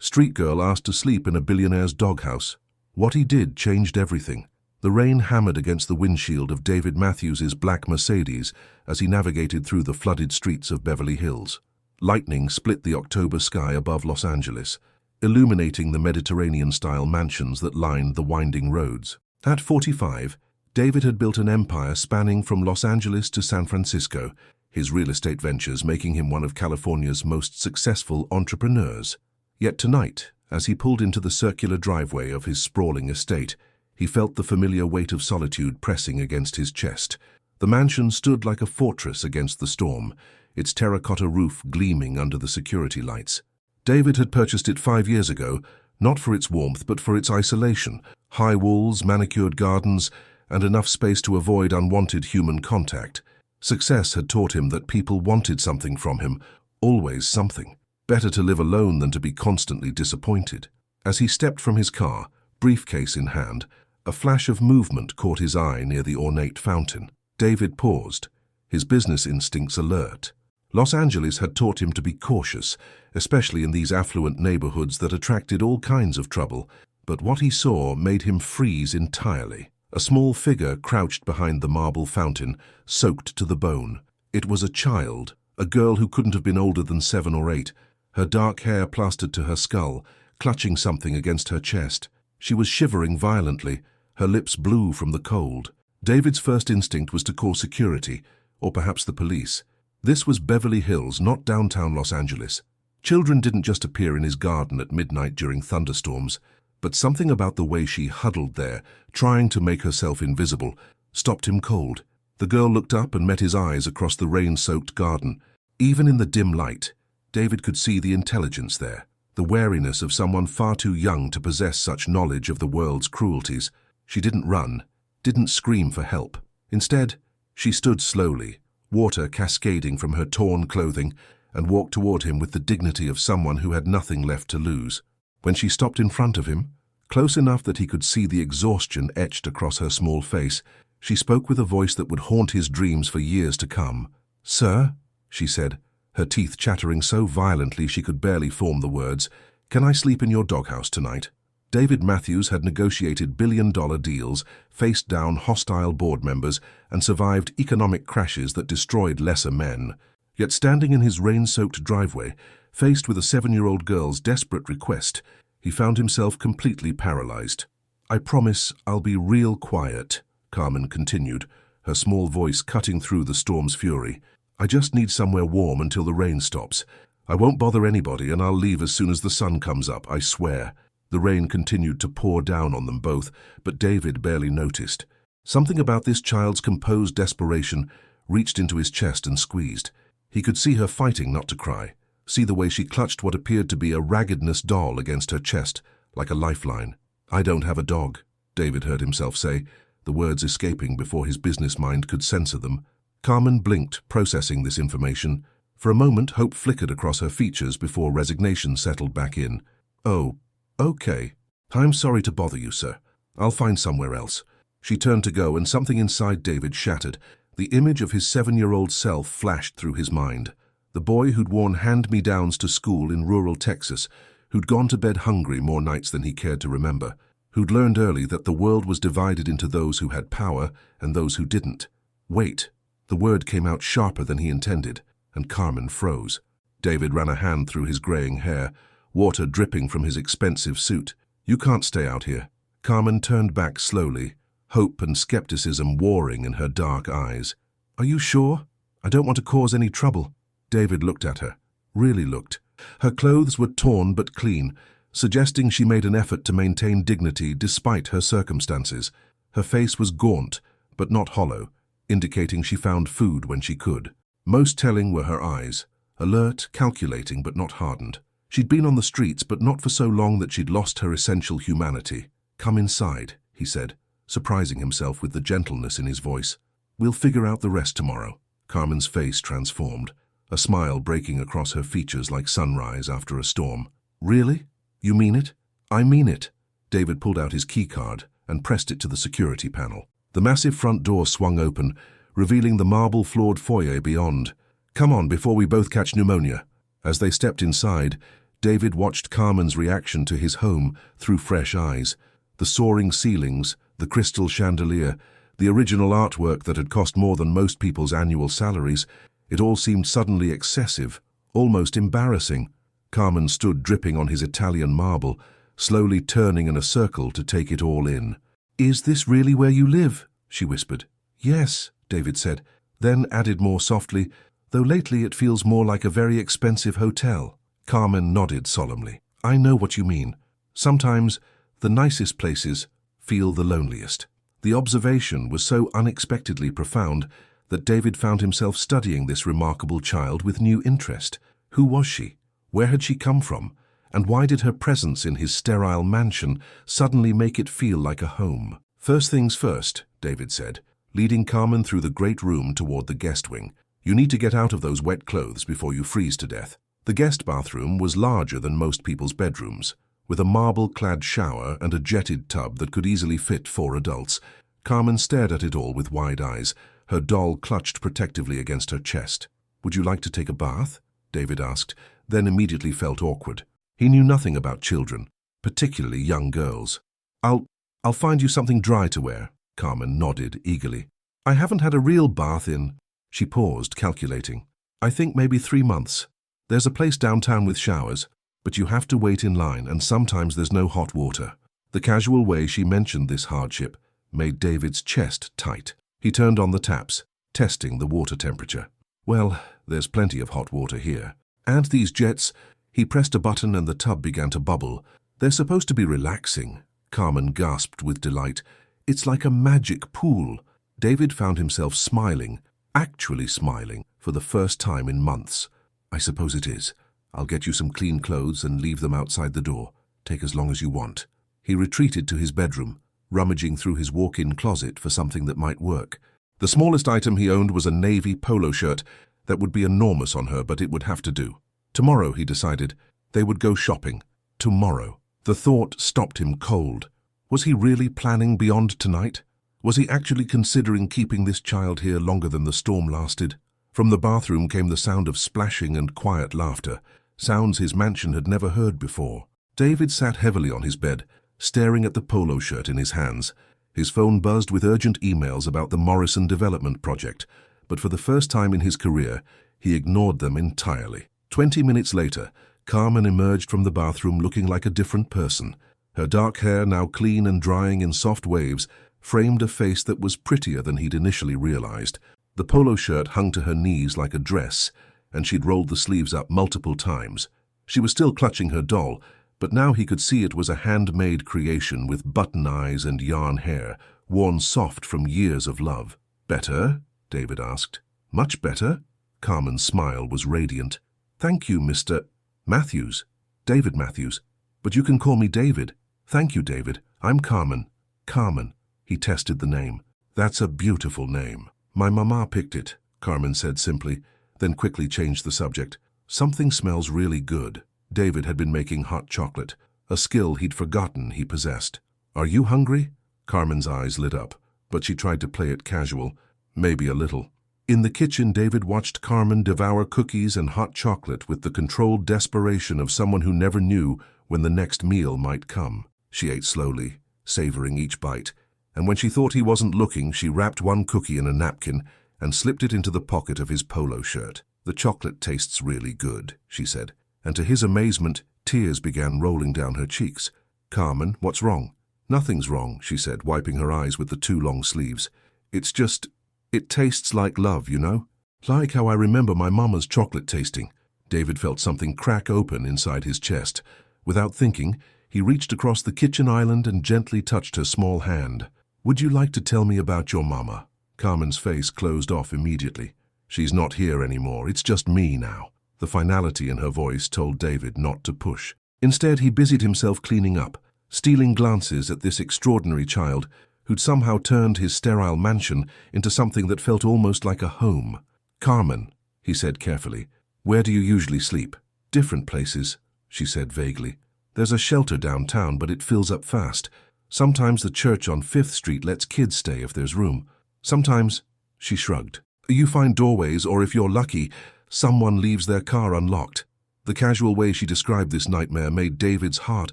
Street girl asked to sleep in a billionaire's doghouse. What he did changed everything. The rain hammered against the windshield of David Matthews's black Mercedes as he navigated through the flooded streets of Beverly Hills. Lightning split the October sky above Los Angeles, illuminating the Mediterranean-style mansions that lined the winding roads. At 45, David had built an empire spanning from Los Angeles to San Francisco, his real estate ventures making him one of California's most successful entrepreneurs. Yet tonight, as he pulled into the circular driveway of his sprawling estate, he felt the familiar weight of solitude pressing against his chest. The mansion stood like a fortress against the storm, its terracotta roof gleaming under the security lights. David had purchased it 5 years ago, not for its warmth but for its isolation, high walls, manicured gardens, and enough space to avoid unwanted human contact. Success had taught him that people wanted something from him, always something. Better to live alone than to be constantly disappointed. As he stepped from his car, briefcase in hand, a flash of movement caught his eye near the ornate fountain. David paused, his business instincts alert. Los Angeles had taught him to be cautious, especially in these affluent neighborhoods that attracted all kinds of trouble, but what he saw made him freeze entirely. A small figure crouched behind the marble fountain, soaked to the bone. It was a child, a girl who couldn't have been older than 7 or 8, her dark hair plastered to her skull, clutching something against her chest. She was shivering violently, her lips blue from the cold. David's first instinct was to call security, or perhaps the police. This was Beverly Hills, not downtown Los Angeles. Children didn't just appear in his garden at midnight during thunderstorms, but something about the way she huddled there, trying to make herself invisible, stopped him cold. The girl looked up and met his eyes across the rain-soaked garden. Even in the dim light, David could see the intelligence there, the wariness of someone far too young to possess such knowledge of the world's cruelties. She didn't run, didn't scream for help. Instead, she stood slowly, water cascading from her torn clothing, and walked toward him with the dignity of someone who had nothing left to lose. When she stopped in front of him, close enough that he could see the exhaustion etched across her small face, she spoke with a voice that would haunt his dreams for years to come. "Sir," she said, her teeth chattering so violently she could barely form the words, "can I sleep in your doghouse tonight?" David Matthews had negotiated billion-dollar deals, faced down hostile board members, and survived economic crashes that destroyed lesser men. Yet standing in his rain-soaked driveway, faced with a 7-year-old girl's desperate request, he found himself completely paralyzed. "I promise I'll be real quiet," Carmen continued, her small voice cutting through the storm's fury. "I just need somewhere warm until the rain stops. I won't bother anybody and I'll leave as soon as the sun comes up, I swear." The rain continued to pour down on them both, but David barely noticed. Something about this child's composed desperation reached into his chest and squeezed. He could see her fighting not to cry, see the way she clutched what appeared to be a raggedness doll against her chest, like a lifeline. "I don't have a dog," David heard himself say, the words escaping before his business mind could censor them. Carmen blinked, processing this information. For a moment, hope flickered across her features before resignation settled back in. "Oh, okay. I'm sorry to bother you, sir. I'll find somewhere else." She turned to go, and something inside David shattered. The image of his 7-year-old self flashed through his mind. The boy who'd worn hand-me-downs to school in rural Texas, who'd gone to bed hungry more nights than he cared to remember, who'd learned early that the world was divided into those who had power and those who didn't. "Wait." The word came out sharper than he intended, and Carmen froze. David ran a hand through his graying hair, water dripping from his expensive suit. "You can't stay out here." Carmen turned back slowly, hope and skepticism warring in her dark eyes. "Are you sure? I don't want to cause any trouble." David looked at her, really looked. Her clothes were torn but clean, suggesting she made an effort to maintain dignity despite her circumstances. Her face was gaunt, but not hollow, indicating she found food when she could. Most telling were her eyes, alert, calculating but not hardened. She'd been on the streets, but not for so long that she'd lost her essential humanity. "Come inside," he said, surprising himself with the gentleness in his voice. "We'll figure out the rest tomorrow." Carmen's face transformed, a smile breaking across her features like sunrise after a storm. "Really? You mean it?" "I mean it." David pulled out his keycard and pressed it to the security panel. The massive front door swung open, revealing the marble-floored foyer beyond. "Come on before we both catch pneumonia." As they stepped inside, David watched Carmen's reaction to his home through fresh eyes. The soaring ceilings, the crystal chandelier, the original artwork that had cost more than most people's annual salaries, it all seemed suddenly excessive, almost embarrassing. Carmen stood dripping on his Italian marble, slowly turning in a circle to take it all in. "Is this really where you live?" she whispered. "Yes," David said, then added more softly, "though lately it feels more like a very expensive hotel." Carmen nodded solemnly. "I know what you mean. Sometimes the nicest places feel the loneliest." The observation was so unexpectedly profound that David found himself studying this remarkable child with new interest. Who was she? Where had she come from? And why did her presence in his sterile mansion suddenly make it feel like a home? "First things first," David said, leading Carmen through the great room toward the guest wing. "You need to get out of those wet clothes before you freeze to death." The guest bathroom was larger than most people's bedrooms, with a marble-clad shower and a jetted tub that could easily fit 4 adults. Carmen stared at it all with wide eyes, her doll clutched protectively against her chest. "Would you like to take a bath?" David asked, then immediately felt awkward. He knew nothing about children, particularly young girls. I'll find you something dry to wear," Carmen nodded eagerly. "I haven't had a real bath in—" She paused, calculating. "I think maybe 3 months. There's a place downtown with showers, but you have to wait in line, and sometimes there's no hot water." The casual way she mentioned this hardship made David's chest tight. He turned on the taps, testing the water temperature. "Well, there's plenty of hot water here. And these jets—" He pressed a button and the tub began to bubble. "They're supposed to be relaxing," Carmen gasped with delight. "It's like a magic pool." David found himself smiling, actually smiling, for the first time in months. "I suppose it is. I'll get you some clean clothes and leave them outside the door. Take as long as you want." He retreated to his bedroom, rummaging through his walk-in closet for something that might work. The smallest item he owned was a navy polo shirt that would be enormous on her, but it would have to do. Tomorrow, he decided, they would go shopping. Tomorrow. The thought stopped him cold. Was he really planning beyond tonight? Was he actually considering keeping this child here longer than the storm lasted? From the bathroom came the sound of splashing and quiet laughter, sounds his mansion had never heard before. David sat heavily on his bed, staring at the polo shirt in his hands. His phone buzzed with urgent emails about the Morrison development project, but for the first time in his career, he ignored them entirely. 20 minutes later, Carmen emerged from the bathroom looking like a different person. Her dark hair, now clean and drying in soft waves, framed a face that was prettier than he'd initially realized. The polo shirt hung to her knees like a dress, and she'd rolled the sleeves up multiple times. She was still clutching her doll, but now he could see it was a handmade creation with button eyes and yarn hair, worn soft from years of love. "Better?" David asked. "Much better?" Carmen's smile was radiant. "Thank you, Mr. Matthews. David Matthews. But you can call me David." "Thank you, David. I'm Carmen." "Carmen." He tested the name. "That's a beautiful name." "My mama picked it," Carmen said simply, then quickly changed the subject. "Something smells really good." David had been making hot chocolate, a skill he'd forgotten he possessed. "Are you hungry?" Carmen's eyes lit up, but she tried to play it casual. "Maybe a little." In the kitchen, David watched Carmen devour cookies and hot chocolate with the controlled desperation of someone who never knew when the next meal might come. She ate slowly, savoring each bite, and when she thought he wasn't looking, she wrapped one cookie in a napkin and slipped it into the pocket of his polo shirt. "The chocolate tastes really good," she said, and to his amazement, tears began rolling down her cheeks. "Carmen, what's wrong?" "Nothing's wrong," she said, wiping her eyes with the 2 long sleeves. "It's just... it tastes like love, you know? Like how I remember my mama's chocolate tasting." David felt something crack open inside his chest. Without thinking, he reached across the kitchen island and gently touched her small hand. "Would you like to tell me about your mama?" Carmen's face closed off immediately. "She's not here anymore. It's just me now." The finality in her voice told David not to push. Instead, he busied himself cleaning up, stealing glances at this extraordinary child who'd somehow turned his sterile mansion into something that felt almost like a home. "Carmen," he said carefully, "where do you usually sleep?" "Different places," she said vaguely. "There's a shelter downtown, but it fills up fast. Sometimes the church on 5th Street lets kids stay if there's room. Sometimes," she shrugged, "you find doorways, or if you're lucky, someone leaves their car unlocked." The casual way she described this nightmare made David's heart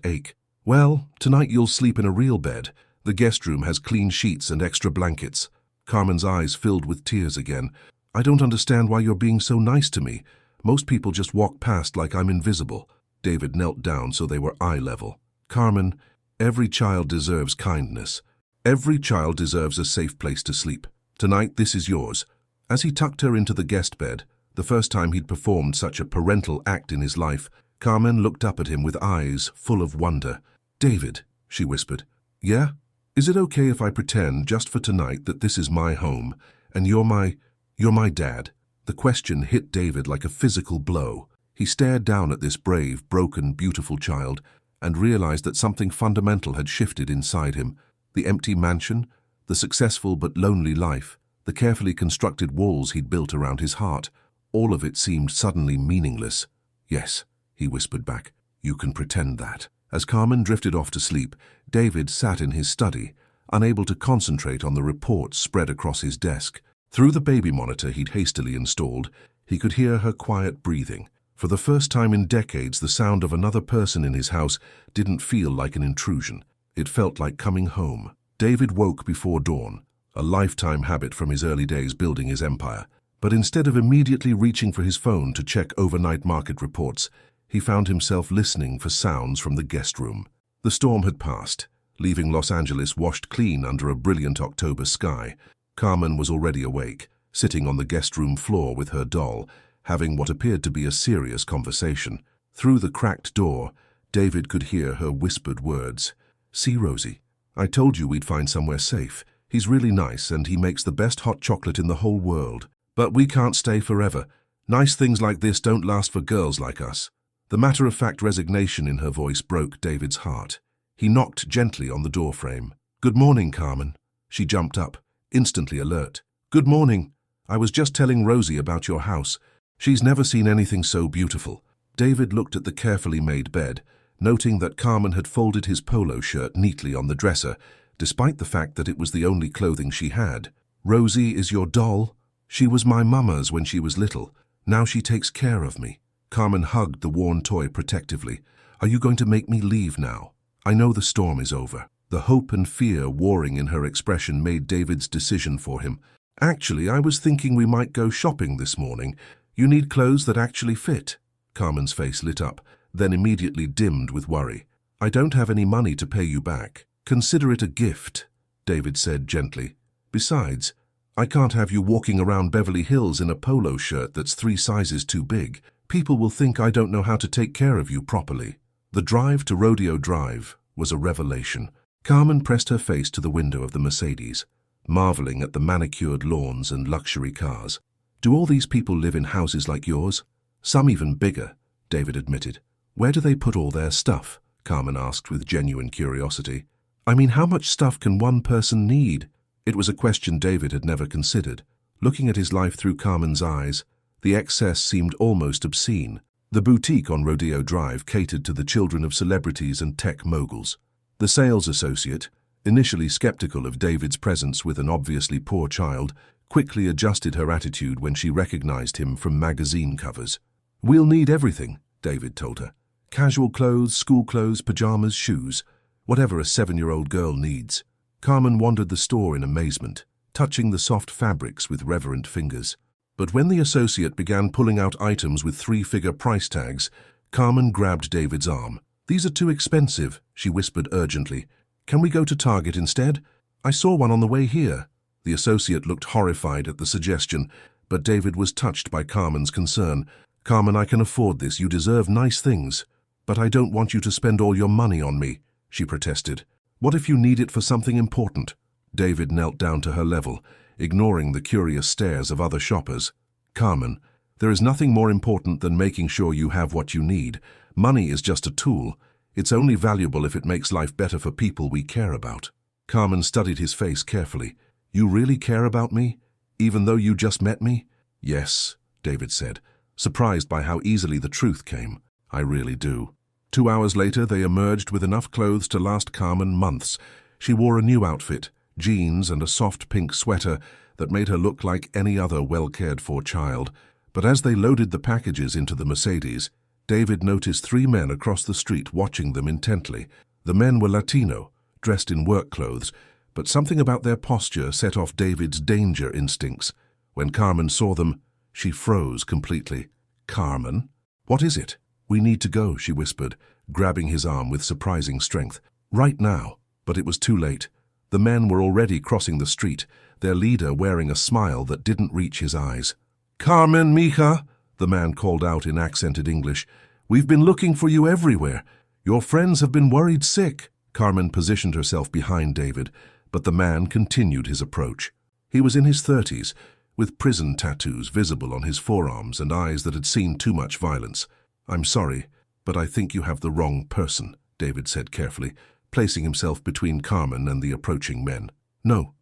ache. "Well, tonight you'll sleep in a real bed. The guest room has clean sheets and extra blankets." Carmen's eyes filled with tears again. "I don't understand why you're being so nice to me. Most people just walk past like I'm invisible." David knelt down so they were eye level. "Carmen, every child deserves kindness. Every child deserves a safe place to sleep. Tonight, this is yours." As he tucked her into the guest bed, the first time he'd performed such a parental act in his life, Carmen looked up at him with eyes full of wonder. "David," she whispered. "Yeah? Is it okay if I pretend, just for tonight, that this is my home, and you're my dad?" The question hit David like a physical blow. He stared down at this brave, broken, beautiful child and realized that something fundamental had shifted inside him. The empty mansion, the successful but lonely life, the carefully constructed walls he'd built around his heart, all of it seemed suddenly meaningless. "Yes," he whispered back, "you can pretend that." As Carmen drifted off to sleep, David sat in his study, unable to concentrate on the reports spread across his desk. Through the baby monitor he'd hastily installed, he could hear her quiet breathing. For the first time in decades, the sound of another person in his house didn't feel like an intrusion. It felt like coming home. David woke before dawn, a lifetime habit from his early days building his empire. But instead of immediately reaching for his phone to check overnight market reports, he found himself listening for sounds from the guest room. The storm had passed, leaving Los Angeles washed clean under a brilliant October sky. Carmen was already awake, sitting on the guest room floor with her doll, having what appeared to be a serious conversation. Through the cracked door, David could hear her whispered words. "See, Rosie, I told you we'd find somewhere safe. He's really nice and he makes the best hot chocolate in the whole world. But we can't stay forever. Nice things like this don't last for girls like us." The matter-of-fact resignation in her voice broke David's heart. He knocked gently on the doorframe. "Good morning, Carmen." She jumped up, instantly alert. "Good morning. I was just telling Rosie about your house. She's never seen anything so beautiful." David looked at the carefully made bed, noting that Carmen had folded his polo shirt neatly on the dresser, despite the fact that it was the only clothing she had. "Rosie is your doll? She was my mama's when she was little. Now she takes care of me." Carmen hugged the worn toy protectively. "Are you going to make me leave now? I know the storm is over." The hope and fear warring in her expression made David's decision for him. "Actually, I was thinking we might go shopping this morning. You need clothes that actually fit." Carmen's face lit up, then immediately dimmed with worry. "I don't have any money to pay you back. Consider it a gift," David said gently. "Besides, I can't have you walking around Beverly Hills in a polo shirt that's 3 sizes too big. People will think I don't know how to take care of you properly." The drive to Rodeo Drive was a revelation. Carmen pressed her face to the window of the Mercedes, marveling at the manicured lawns and luxury cars. "Do all these people live in houses like yours?" "Some even bigger," David admitted. "Where do they put all their stuff?" Carmen asked with genuine curiosity. "I mean, how much stuff can one person need?" It was a question David had never considered. Looking at his life through Carmen's eyes, the excess seemed almost obscene. The boutique on Rodeo Drive catered to the children of celebrities and tech moguls. The sales associate, initially skeptical of David's presence with an obviously poor child, quickly adjusted her attitude when she recognized him from magazine covers. "We'll need everything," David told her. "Casual clothes, school clothes, pajamas, shoes. Whatever a 7-year-old girl needs." Carmen wandered the store in amazement, touching the soft fabrics with reverent fingers. But when the associate began pulling out items with 3-figure price tags, Carmen grabbed David's arm. "These are too expensive," she whispered urgently. "Can we go to Target instead? I saw one on the way here." The associate looked horrified at the suggestion, but David was touched by Carmen's concern. "Carmen, I can afford this. You deserve nice things. But I don't want you to spend all your money on me," she protested. "What if you need it for something important?" David knelt down to her level, ignoring the curious stares of other shoppers. "Carmen, there is nothing more important than making sure you have what you need. Money is just a tool. It's only valuable if it makes life better for people we care about." Carmen studied his face carefully. "You really care about me, even though you just met me?" "Yes," David said, surprised by how easily the truth came. "I really do." 2 hours later, they emerged with enough clothes to last Carmen months. She wore a new outfit, jeans and a soft pink sweater that made her look like any other well-cared-for child. But as they loaded the packages into the Mercedes, David noticed 3 men across the street watching them intently. The men were Latino, dressed in work clothes, but something about their posture set off David's danger instincts. When Carmen saw them, she froze completely. "Carmen? What is it?" "We need to go," she whispered, grabbing his arm with surprising strength. "Right now." But it was too late. The men were already crossing the street, their leader wearing a smile that didn't reach his eyes. "Carmen, mija," the man called out in accented English. "We've been looking for you everywhere. Your friends have been worried sick." Carmen positioned herself behind David, but the man continued his approach. He was in his 30s, with prison tattoos visible on his forearms and eyes that had seen too much violence. "I'm sorry, but I think you have the wrong person," David said carefully, placing himself between Carmen and the approaching men. No,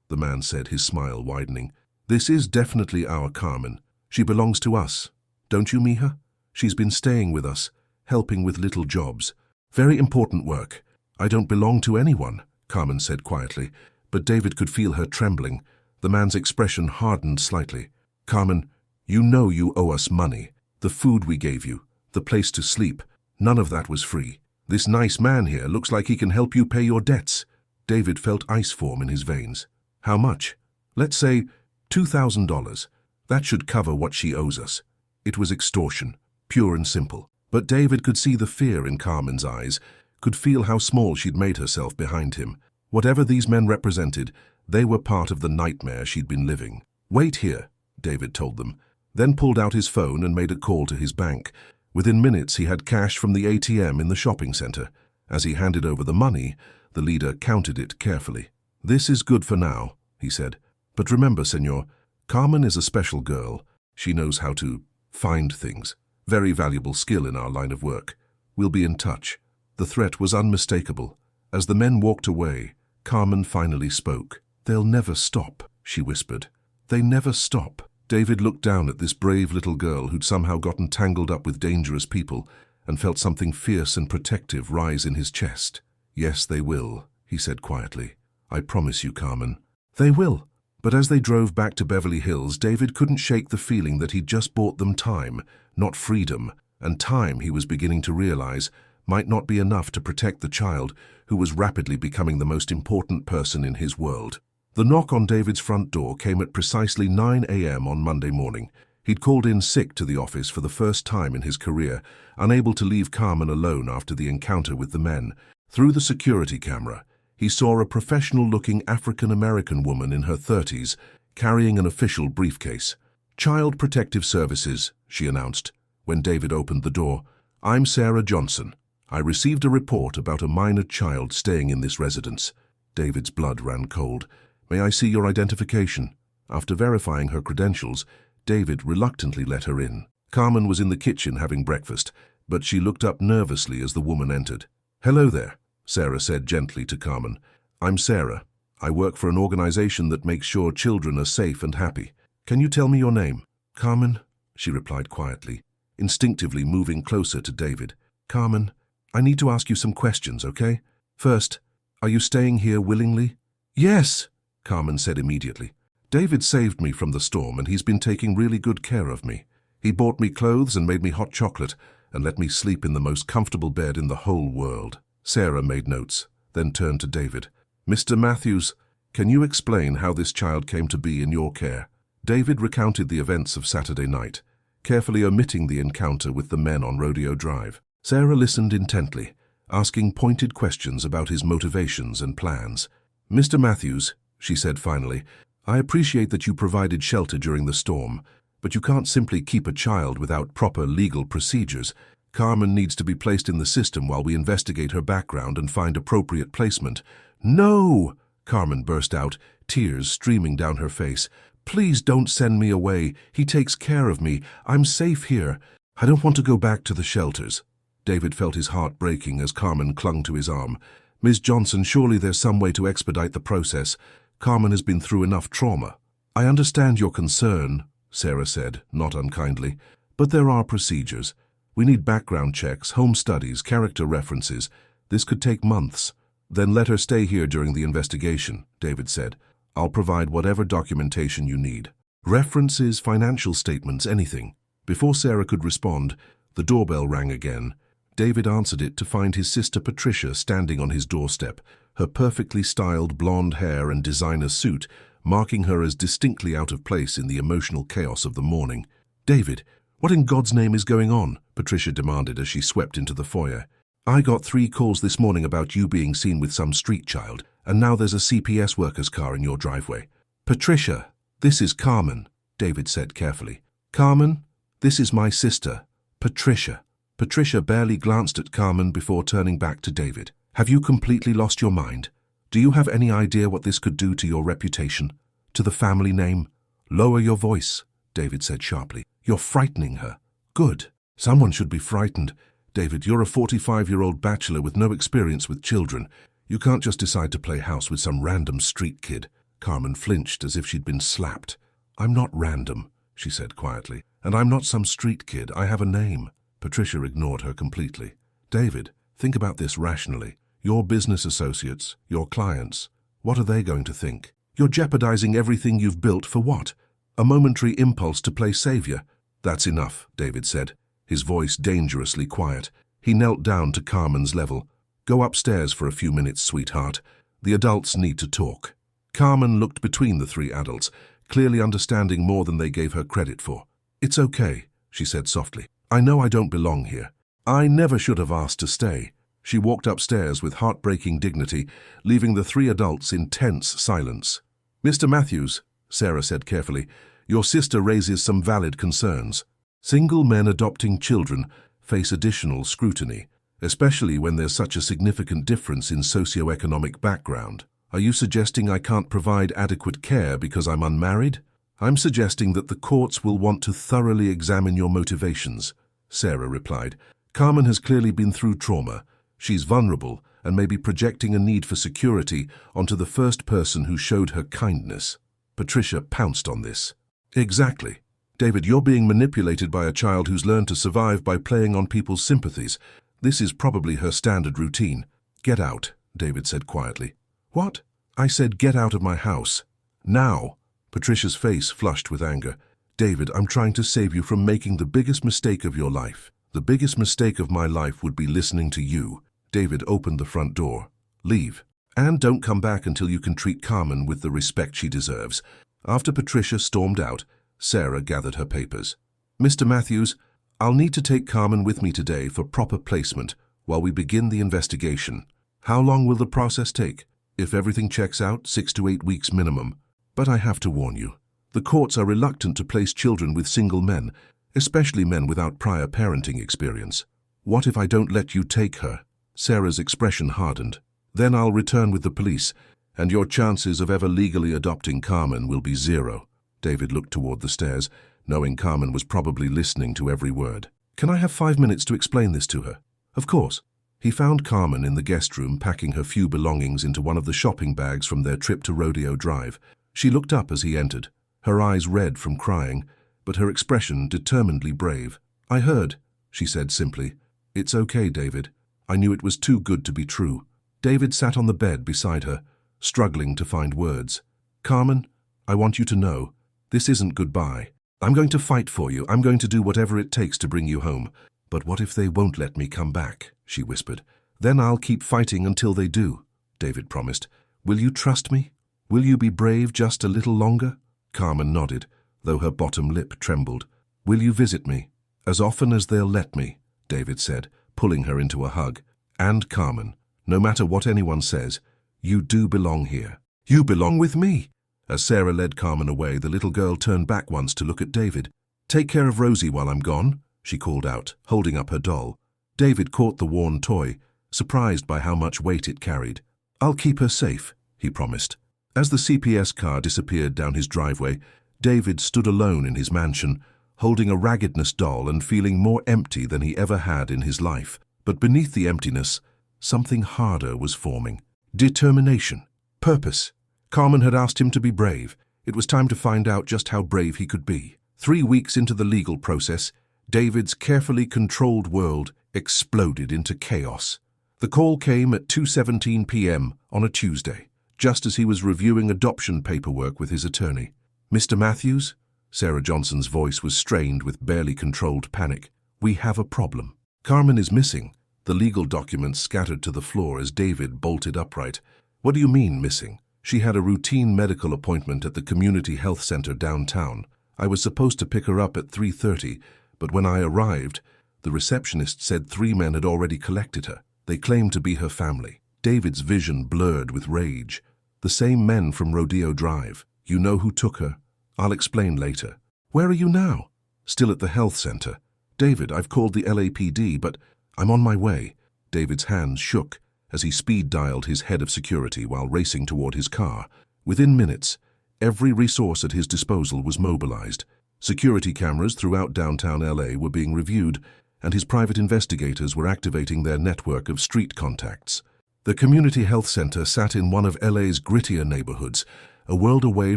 the man said, his smile widening. "This is definitely our Carmen. She belongs to us. Don't you, mija? She's been staying with us, helping with little jobs. Very important work. I don't belong to anyone," Carmen said quietly, but David could feel her trembling. The man's expression hardened slightly. "Carmen, you know you owe us money. The food we gave you, the place to sleep, none of that was free. This nice man here looks like he can help you pay your debts." David felt ice form in his veins. "How much?" "Let's say $2,000. That should cover what she owes us." It was extortion, pure and simple. But David could see the fear in Carmen's eyes, could feel how small she'd made herself behind him. Whatever these men represented, they were part of the nightmare she'd been living. "Wait here," David told them, then pulled out his phone and made a call to his bank. Within minutes, he had cash from the ATM in the shopping center. As he handed over the money, the leader counted it carefully. "This is good for now," he said. "But remember, senor, Carmen is a special girl. She knows how to find things. Very valuable skill in our line of work. We'll be in touch." The threat was unmistakable. As the men walked away, Carmen finally spoke. "They'll never stop," she whispered. "They never stop." David looked down at this brave little girl who'd somehow gotten tangled up with dangerous people and felt something fierce and protective rise in his chest. "Yes, they will," he said quietly. "I promise you, Carmen." "They will." But as they drove back to Beverly Hills, David couldn't shake the feeling that he'd just bought them time, not freedom, and time, he was beginning to realize, might not be enough to protect the child who was rapidly becoming the most important person in his world. The knock on David's front door came at precisely 9 a.m. on Monday morning. He'd called in sick to the office for the first time in his career, unable to leave Carmen alone after the encounter with the men. Through the security camera, he saw a professional-looking African-American woman in her 30s, carrying an official briefcase. "Child Protective Services," she announced. When David opened the door, "I'm Sarah Johnson. I received a report about a minor child staying in this residence." David's blood ran cold. "May I see your identification?" After verifying her credentials, David reluctantly let her in. Carmen was in the kitchen having breakfast, but she looked up nervously as the woman entered. "Hello there," Sarah said gently to Carmen. "I'm Sarah. I work for an organization that makes sure children are safe and happy. Can you tell me your name?" "Carmen," she replied quietly, instinctively moving closer to David. "Carmen, I need to ask you some questions, okay? First, are you staying here willingly?" "Yes," Carmen said immediately. "David saved me from the storm and he's been taking really good care of me. He bought me clothes and made me hot chocolate and let me sleep in the most comfortable bed in the whole world." Sarah made notes, then turned to David. "Mr. Matthews, can you explain how this child came to be in your care?" David recounted the events of Saturday night, carefully omitting the encounter with the men on Rodeo Drive. Sarah listened intently, asking pointed questions about his motivations and plans. "Mr. Matthews," she said finally, "I appreciate that you provided shelter during the storm, but you can't simply keep a child without proper legal procedures. Carmen needs to be placed in the system while we investigate her background and find appropriate placement." "No!" Carmen burst out, tears streaming down her face. "Please don't send me away. He takes care of me. I'm safe here. I don't want to go back to the shelters." David felt his heart breaking as Carmen clung to his arm. "Ms. Johnson, surely there's some way to expedite the process. Carmen has been through enough trauma." "I understand your concern," Sarah said, not unkindly, "but there are procedures. We need background checks, home studies, character references. This could take months." "Then let her stay here during the investigation," David said. "I'll provide whatever documentation you need. References, financial statements, anything." Before Sarah could respond, The doorbell rang again. David answered it to find his sister Patricia standing on his doorstep, her perfectly styled blonde hair and designer suit marking her as distinctly out of place in the emotional chaos of the morning. "David, what in God's name is going on?" Patricia demanded as she swept into the foyer. "I got 3 calls this morning about you being seen with some street child, and now there's a CPS worker's car in your driveway." "Patricia, this is Carmen," David said carefully. "Carmen, this is my sister, Patricia." Patricia barely glanced at Carmen before turning back to David. "Have you completely lost your mind? Do you have any idea what this could do to your reputation? To the family name?" "Lower your voice," David said sharply. "You're frightening her." "Good. Someone should be frightened. David, you're a 45-year-old bachelor with no experience with children. You can't just decide to play house with some random street kid." Carmen flinched as if she'd been slapped. "I'm not random," she said quietly. "And I'm not some street kid. I have a name." Patricia ignored her completely. "David, think about this rationally. Your business associates, your clients, what are they going to think? You're jeopardizing everything you've built for what? A momentary impulse to play savior." "That's enough," David said, his voice dangerously quiet. He knelt down to Carmen's level. "Go upstairs for a few minutes, sweetheart. The adults need to talk." Carmen looked between the 3 adults, clearly understanding more than they gave her credit for. "It's okay," she said softly. "I know I don't belong here. I never should have asked to stay." She walked upstairs with heartbreaking dignity, leaving the 3 adults in tense silence. "Mr. Matthews," Sarah said carefully, "your sister raises some valid concerns. Single men adopting children face additional scrutiny, especially when there's such a significant difference in socioeconomic background. Are you suggesting I can't provide adequate care because I'm unmarried?" "I'm suggesting that the courts will want to thoroughly examine your motivations," Sarah replied. "Carmen has clearly been through trauma. She's vulnerable and may be projecting a need for security onto the first person who showed her kindness." Patricia pounced on this. "Exactly. David, you're being manipulated by a child who's learned to survive by playing on people's sympathies. This is probably her standard routine." "Get out," David said quietly. "What?" "I said get out of my house. Now." Patricia's face flushed with anger. "David, I'm trying to save you from making the biggest mistake of your life. The biggest mistake of my life would be listening to you." David opened the front door. "Leave. And don't come back until you can treat Carmen with the respect she deserves." After Patricia stormed out, Sarah gathered her papers. "Mr. Matthews, I'll need to take Carmen with me today for proper placement while we begin the investigation. How long will the process take? If everything checks out, 6 to 8 weeks minimum. But I have to warn you, the courts are reluctant to place children with single men, especially men without prior parenting experience." "What if I don't let you take her?" Sarah's expression hardened. "Then I'll return with the police, and your chances of ever legally adopting Carmen will be 0. David looked toward the stairs, knowing Carmen was probably listening to every word. "Can I have 5 minutes to explain this to her?" "Of course." He found Carmen in the guest room packing her few belongings into one of the shopping bags from their trip to Rodeo Drive. She looked up as he entered, her eyes red from crying, but her expression determinedly brave. "I heard," she said simply. "It's okay, David. I knew it was too good to be true." David sat on the bed beside her, struggling to find words. "Carmen, I want you to know, this isn't goodbye. I'm going to fight for you. I'm going to do whatever it takes to bring you home. But what if they won't let me come back?" she whispered. "Then I'll keep fighting until they do," David promised. "Will you trust me? Will you be brave just a little longer?" Carmen nodded, though her bottom lip trembled. "Will you visit me? As often as they'll let me," David said, pulling her into a hug. "And Carmen, no matter what anyone says, you do belong here. You belong with me." As Sarah led Carmen away, the little girl turned back once to look at David. "Take care of Rosie while I'm gone," she called out, holding up her doll. David caught the worn toy, surprised by how much weight it carried. "I'll keep her safe," he promised. As the CPS car disappeared down his driveway, David stood alone in his mansion, holding a raggedness doll and feeling more empty than he ever had in his life. But beneath the emptiness, something harder was forming. Determination. Purpose. Carmen had asked him to be brave. It was time to find out just how brave he could be. 3 weeks into the legal process, David's carefully controlled world exploded into chaos. The call came at 2:17 p.m. on a Tuesday, just as he was reviewing adoption paperwork with his attorney. "Mr. Matthews?" Sarah Johnson's voice was strained with barely controlled panic. We have a problem. Carmen is missing. The legal documents scattered to the floor as David bolted upright. What do you mean, missing? She had a routine medical appointment at the community health center downtown. I was supposed to pick her up at 3:30, but when I arrived, the receptionist said 3 men had already collected her. They claimed to be her family. David's vision blurred with rage. The same men from Rodeo Drive. You know who took her? I'll explain later. Where are you now? Still at the health center. David, I've called the LAPD, but I'm on my way. David's hands shook as he speed-dialed his head of security while racing toward his car. Within minutes, every resource at his disposal was mobilized. Security cameras throughout downtown LA were being reviewed, and his private investigators were activating their network of street contacts. The community health center sat in one of LA's grittier neighborhoods, a world away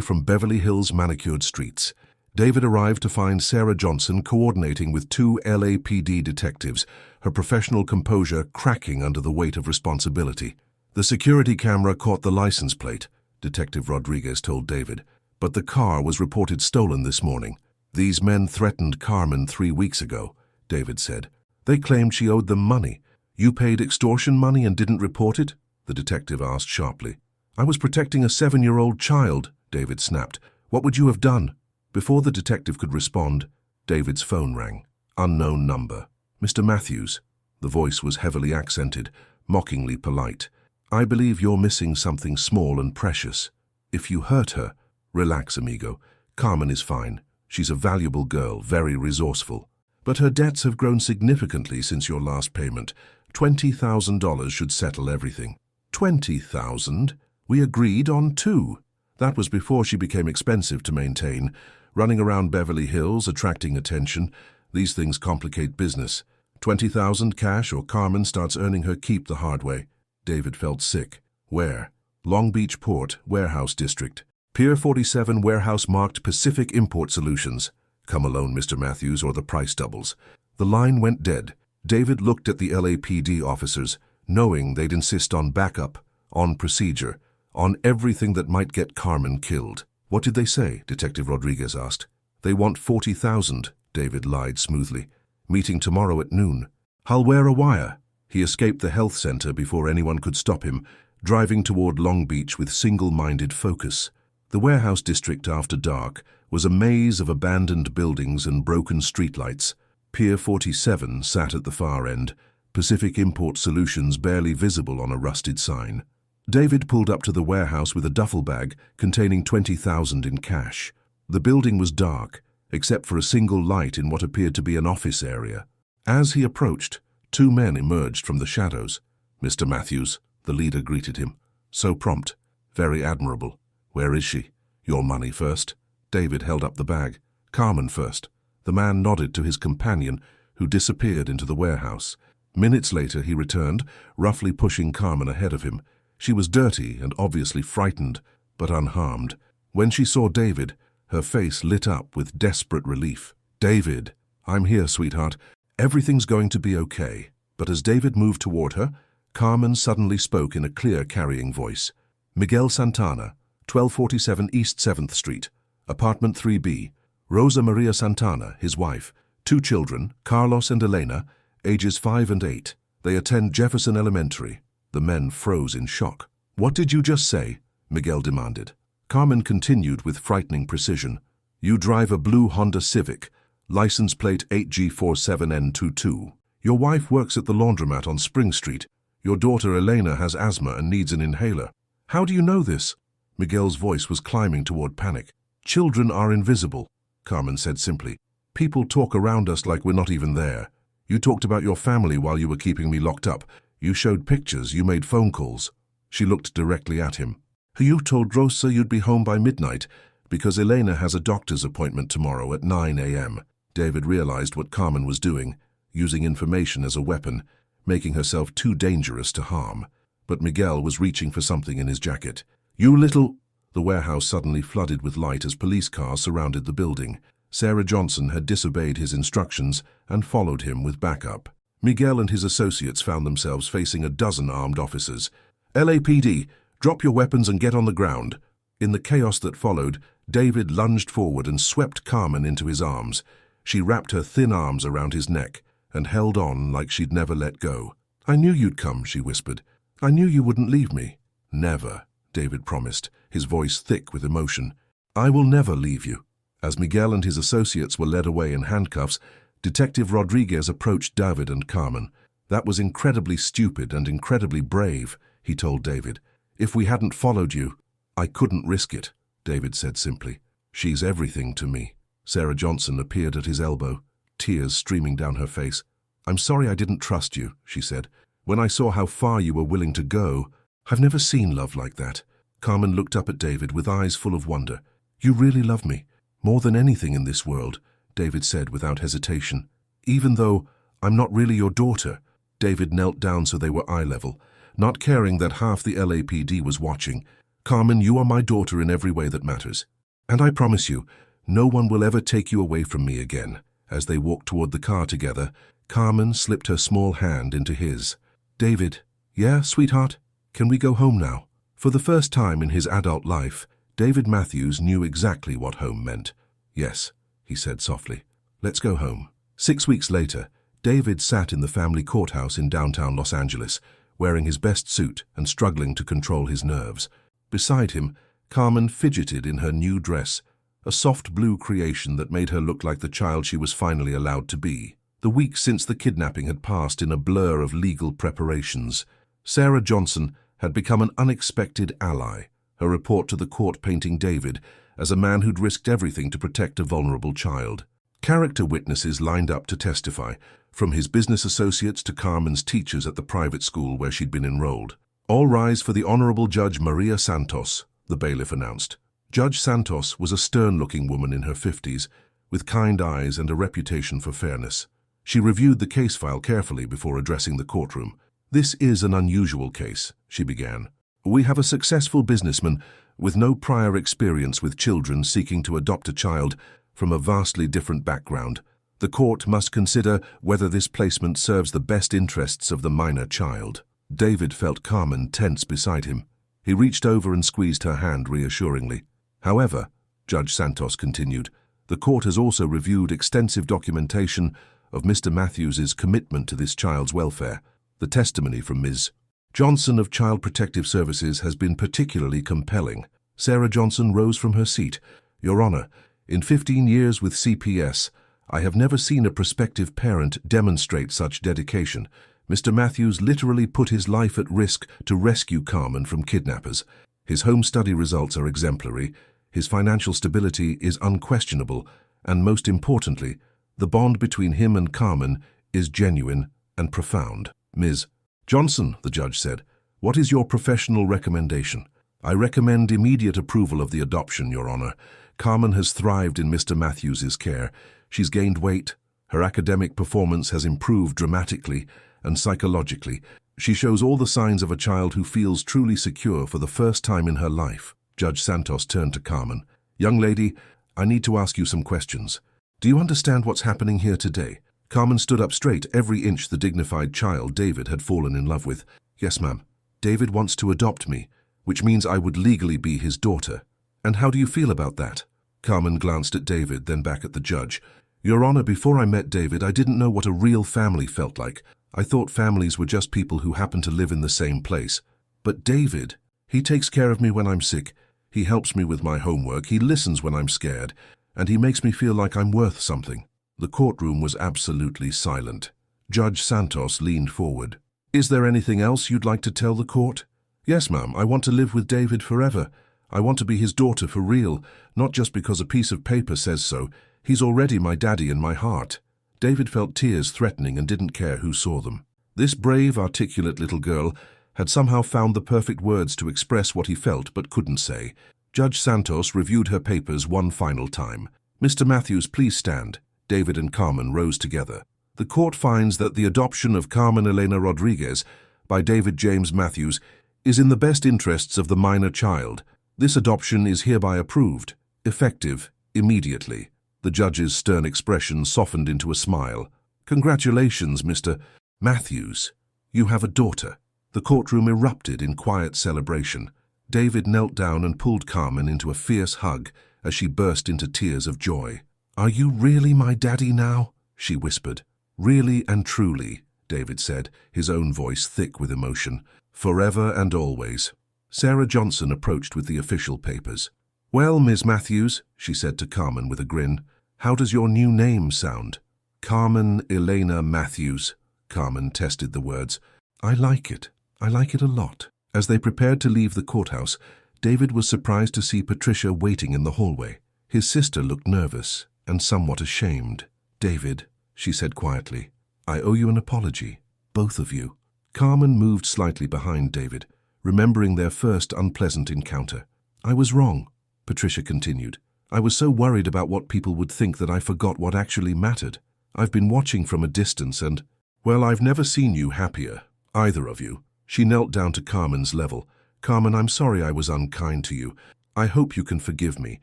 from Beverly Hills' manicured streets. David arrived to find Sarah Johnson coordinating with 2 LAPD detectives, her professional composure cracking under the weight of responsibility. The security camera caught the license plate, Detective Rodriguez told David, but the car was reported stolen this morning. These men threatened Carmen 3 weeks ago, David said. They claimed she owed them money. You paid extortion money and didn't report it? The detective asked sharply. I was protecting a 7-year-old child, David snapped. What would you have done? Before the detective could respond, David's phone rang. Unknown number. Mr. Matthews. The voice was heavily accented, mockingly polite. I believe you're missing something small and precious. If you hurt her, relax, amigo. Carmen is fine. She's a valuable girl, very resourceful. But her debts have grown significantly since your last payment. $20,000 should settle everything. 20,000? We agreed on 2. That was before she became expensive to maintain. Running around Beverly Hills, attracting attention. These things complicate business. 20,000 cash or Carmen starts earning her keep the hard way. David felt sick. Where? Long Beach Port, Warehouse District. Pier 47 warehouse marked Pacific Import Solutions. Come alone, Mr. Matthews, or the price doubles. The line went dead. David looked at the LAPD officers, knowing they'd insist on backup, on procedure, on everything that might get Carmen killed. What did they say? Detective Rodriguez asked. They want 40,000, David lied smoothly. Meeting tomorrow at noon. I'll wear a wire. He escaped the health center before anyone could stop him, driving toward Long Beach with single-minded focus. The warehouse district after dark was a maze of abandoned buildings and broken streetlights. Pier 47 sat at the far end, Pacific Import Solutions barely visible on a rusted sign. David pulled up to the warehouse with a duffel bag containing 20,000 in cash. The building was dark, except for a single light in what appeared to be an office area. As he approached, 2 men emerged from the shadows. Mr. Matthews, the leader greeted him. So prompt, very admirable. Where is she? Your money first. David held up the bag. Carmen first. The man nodded to his companion, who disappeared into the warehouse. Minutes later he returned, roughly pushing Carmen ahead of him. She was dirty and obviously frightened, but unharmed. When she saw David, her face lit up with desperate relief. David, I'm here, sweetheart. Everything's going to be okay. But as David moved toward her, Carmen suddenly spoke in a clear, carrying voice. Miguel Santana, 1247 East 7th Street, apartment 3B. Rosa Maria Santana, his wife. 2 children, Carlos and Elena, ages 5 and 8. They attend Jefferson Elementary. The men froze in shock. What did you just say? Miguel demanded. Carmen continued with frightening precision. You drive a blue Honda Civic, license plate 8G47N22. Your wife works at the laundromat on Spring Street. Your daughter Elena has asthma and needs an inhaler. How do you know this? Miguel's voice was climbing toward panic. Children are invisible, Carmen said simply. People talk around us like we're not even there. You talked about your family while you were keeping me locked up. You showed pictures, you made phone calls. She looked directly at him. You told Rosa you'd be home by midnight because Elena has a doctor's appointment tomorrow at 9 a.m. David realized what Carmen was doing, using information as a weapon, making herself too dangerous to harm. But Miguel was reaching for something in his jacket. You little... The warehouse suddenly flooded with light as police cars surrounded the building. Sarah Johnson had disobeyed his instructions and followed him with backup. Miguel and his associates found themselves facing a dozen armed officers. LAPD, drop your weapons and get on the ground. In the chaos that followed, David lunged forward and swept Carmen into his arms. She wrapped her thin arms around his neck. and held on like she'd never let go. "I knew you'd come," she whispered. "I knew you wouldn't leave me." "Never," David promised, his voice thick with emotion. "I will never leave you." As Miguel and his associates were led away in handcuffs, Detective Rodriguez approached David and Carmen. "That was incredibly stupid and incredibly brave," he told David. "If we hadn't followed you, I couldn't risk it," David said simply. "She's everything to me." Sarah Johnson appeared at his elbow, tears streaming down her face. "I'm sorry I didn't trust you," she said. "When I saw how far you were willing to go, I've never seen love like that." Carmen looked up at David with eyes full of wonder. "You really love me, more than anything in this world," David said without hesitation. "Even though I'm not really your daughter." David knelt down so they were eye level, not caring that half the LAPD was watching. "Carmen, you are my daughter in every way that matters. And I promise you, no one will ever take you away from me again." As they walked toward the car together, Carmen slipped her small hand into his. "David, yeah, sweetheart? Can we go home now?" For the first time in his adult life, David Matthews knew exactly what home meant. "Yes," he said softly. "Let's go home." 6 weeks later, David sat in the family courthouse in downtown Los Angeles, wearing his best suit and struggling to control his nerves. Beside him, Carmen fidgeted in her new dress, a soft blue creation that made her look like the child she was finally allowed to be. The weeks since the kidnapping had passed in a blur of legal preparations. Sarah Johnson had become an unexpected ally, her report to the court painting David as a man who'd risked everything to protect a vulnerable child. Character witnesses lined up to testify, from his business associates to Carmen's teachers at the private school where she'd been enrolled. "All rise for the Honorable Judge Maria Santos," the bailiff announced. Judge Santos was a stern-looking woman in her 50s, with kind eyes and a reputation for fairness. She reviewed the case file carefully before addressing the courtroom. "This is an unusual case," she began. "We have a successful businessman with no prior experience with children seeking to adopt a child from a vastly different background. The court must consider whether this placement serves the best interests of the minor child." David felt Carmen tense beside him. He reached over and squeezed her hand reassuringly. "However," Judge Santos continued, "the court has also reviewed extensive documentation of Mr. Matthews's commitment to this child's welfare. The testimony from Ms. Johnson of Child Protective Services has been particularly compelling." Sarah Johnson rose from her seat. "Your Honor, in 15 years with CPS, I have never seen a prospective parent demonstrate such dedication. Mr. Matthews literally put his life at risk to rescue Carmen from kidnappers. His home study results are exemplary, his financial stability is unquestionable, and most importantly, the bond between him and Carmen is genuine and profound." "Ms. Johnson," the judge said, "what is your professional recommendation?" "I recommend immediate approval of the adoption, Your Honor. Carmen has thrived in Mr. Matthews's care. She's gained weight, her academic performance has improved dramatically, and psychologically, she shows all the signs of a child who feels truly secure for the first time in her life." Judge Santos turned to Carmen. "Young lady, I need to ask you some questions. Do you understand what's happening here today?" Carmen stood up straight, every inch the dignified child David had fallen in love with. "Yes, ma'am. David wants to adopt me, which means I would legally be his daughter. And how do you feel about that?" Carmen glanced at David, then back at the judge. "Your Honor, before I met David, I didn't know what a real family felt like. I thought families were just people who happen to live in the same place. But David, he takes care of me when I'm sick, he helps me with my homework, he listens when I'm scared, and he makes me feel like I'm worth something." The courtroom was absolutely silent. Judge Santos leaned forward. "Is there anything else you'd like to tell the court?" "Yes, ma'am. I want to live with David forever. I want to be his daughter for real, not just because a piece of paper says so. He's already my daddy in my heart." David felt tears threatening and didn't care who saw them. This brave, articulate little girl had somehow found the perfect words to express what he felt but couldn't say. Judge Santos reviewed her papers one final time. "Mr. Matthews, please stand." David and Carmen rose together. "The court finds that the adoption of Carmen Elena Rodriguez by David James Matthews is in the best interests of the minor child. This adoption is hereby approved, effective immediately." The judge's stern expression softened into a smile. "Congratulations, Mr. Matthews. You have a daughter." The courtroom erupted in quiet celebration. David knelt down and pulled Carmen into a fierce hug as she burst into tears of joy. "Are you really my daddy now?" she whispered. Really and truly, David said, his own voice thick with emotion. Forever and always. Sarah Johnson approached with the official papers. "Well, Ms. Matthews," she said to Carmen with a grin, "how does your new name sound?" "Carmen Elena Matthews." Carmen tested the words. "I like it. I like it a lot." As they prepared to leave the courthouse, David was surprised to see Patricia waiting in the hallway. His sister looked nervous and somewhat ashamed. "David," she said quietly, "I owe you an apology, both of you." Carmen moved slightly behind David, remembering their first unpleasant encounter. "I was wrong," Patricia continued. "I was so worried about what people would think that I forgot what actually mattered. I've been watching from a distance and, well, I've never seen you happier, either of you." She knelt down to Carmen's level. "Carmen, I'm sorry I was unkind to you. I hope you can forgive me.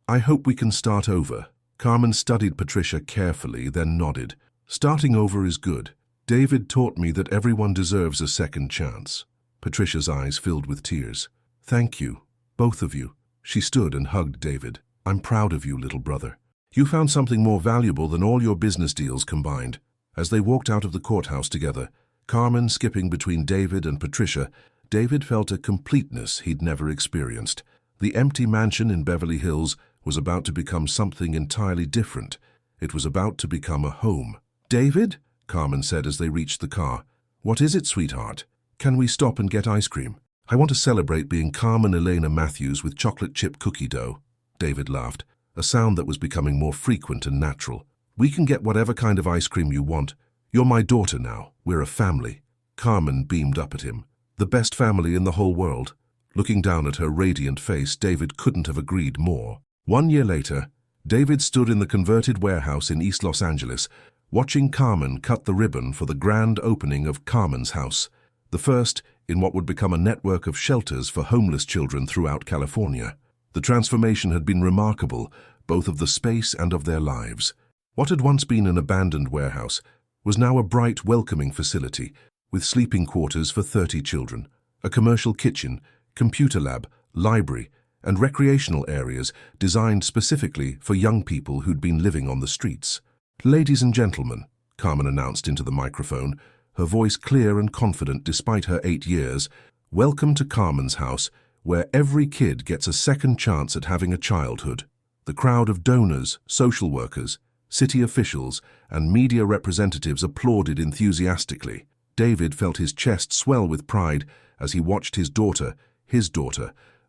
I hope we can start over." Carmen studied Patricia carefully, then nodded. "Starting over is good. David taught me that everyone deserves a second chance." Patricia's eyes filled with tears. "Thank you, both of you." She stood and hugged David. "I'm proud of you, little brother. You found something more valuable than all your business deals combined." As they walked out of the courthouse together, Carmen skipping between David and Patricia, David felt a completeness he'd never experienced. The empty mansion in Beverly Hills was about to become something entirely different. It was about to become a home. "David?" Carmen said as they reached the car. "What is it, sweetheart? Can we stop and get ice cream? I want to celebrate being Carmen Elena Matthews with chocolate chip cookie dough." David laughed, a sound that was becoming more frequent and natural. "We can get whatever kind of ice cream you want. You're my daughter now. We're a family." Carmen beamed up at him. "The best family in the whole world." Looking down at her radiant face, David couldn't have agreed more. 1 year later, David stood in the converted warehouse in East Los Angeles, watching Carmen cut the ribbon for the grand opening of Carmen's house, the first in what would become a network of shelters for homeless children throughout California. The transformation had been remarkable, both of the space and of their lives. What had once been an abandoned warehouse was now a bright, welcoming facility, with sleeping quarters for 30 children, a commercial kitchen, computer lab, library, and recreational areas designed specifically for young people who'd been living on the streets. "Ladies and gentlemen," Carmen announced into the microphone, her voice clear and confident despite her 8 years, "welcome to Carmen's house, where every kid gets a second chance at having a childhood." The crowd of donors, social workers, city officials, and media representatives applauded enthusiastically. David felt his chest swell with pride as he watched his daughter,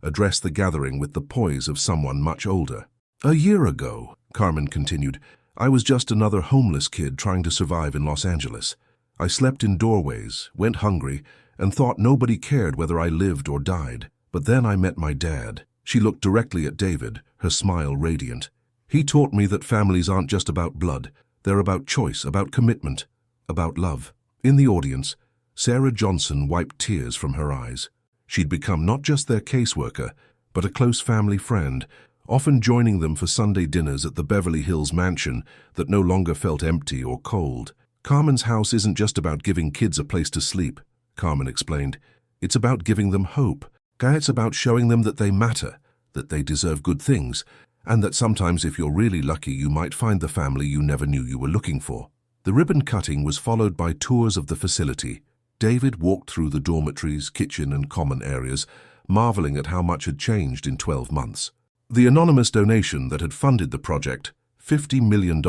address the gathering with the poise of someone much older. "A year ago," Carmen continued, "I was just another homeless kid trying to survive in Los Angeles. I slept in doorways, went hungry, and thought nobody cared whether I lived or died. But then I met my dad." She looked directly at David, her smile radiant. "He taught me that families aren't just about blood. They're about choice, about commitment, about love." In the audience, Sarah Johnson wiped tears from her eyes. She'd become not just their caseworker, but a close family friend, often joining them for Sunday dinners at the Beverly Hills mansion that no longer felt empty or cold. "Carmen's house isn't just about giving kids a place to sleep," Carmen explained. "It's about giving them hope. It's about showing them that they matter, that they deserve good things, and that sometimes if you're really lucky you might find the family you never knew you were looking for." The ribbon cutting was followed by tours of the facility. David walked through the dormitories, kitchen, and common areas, marveling at how much had changed in 12 months. The anonymous donation that had funded the project, $50 million,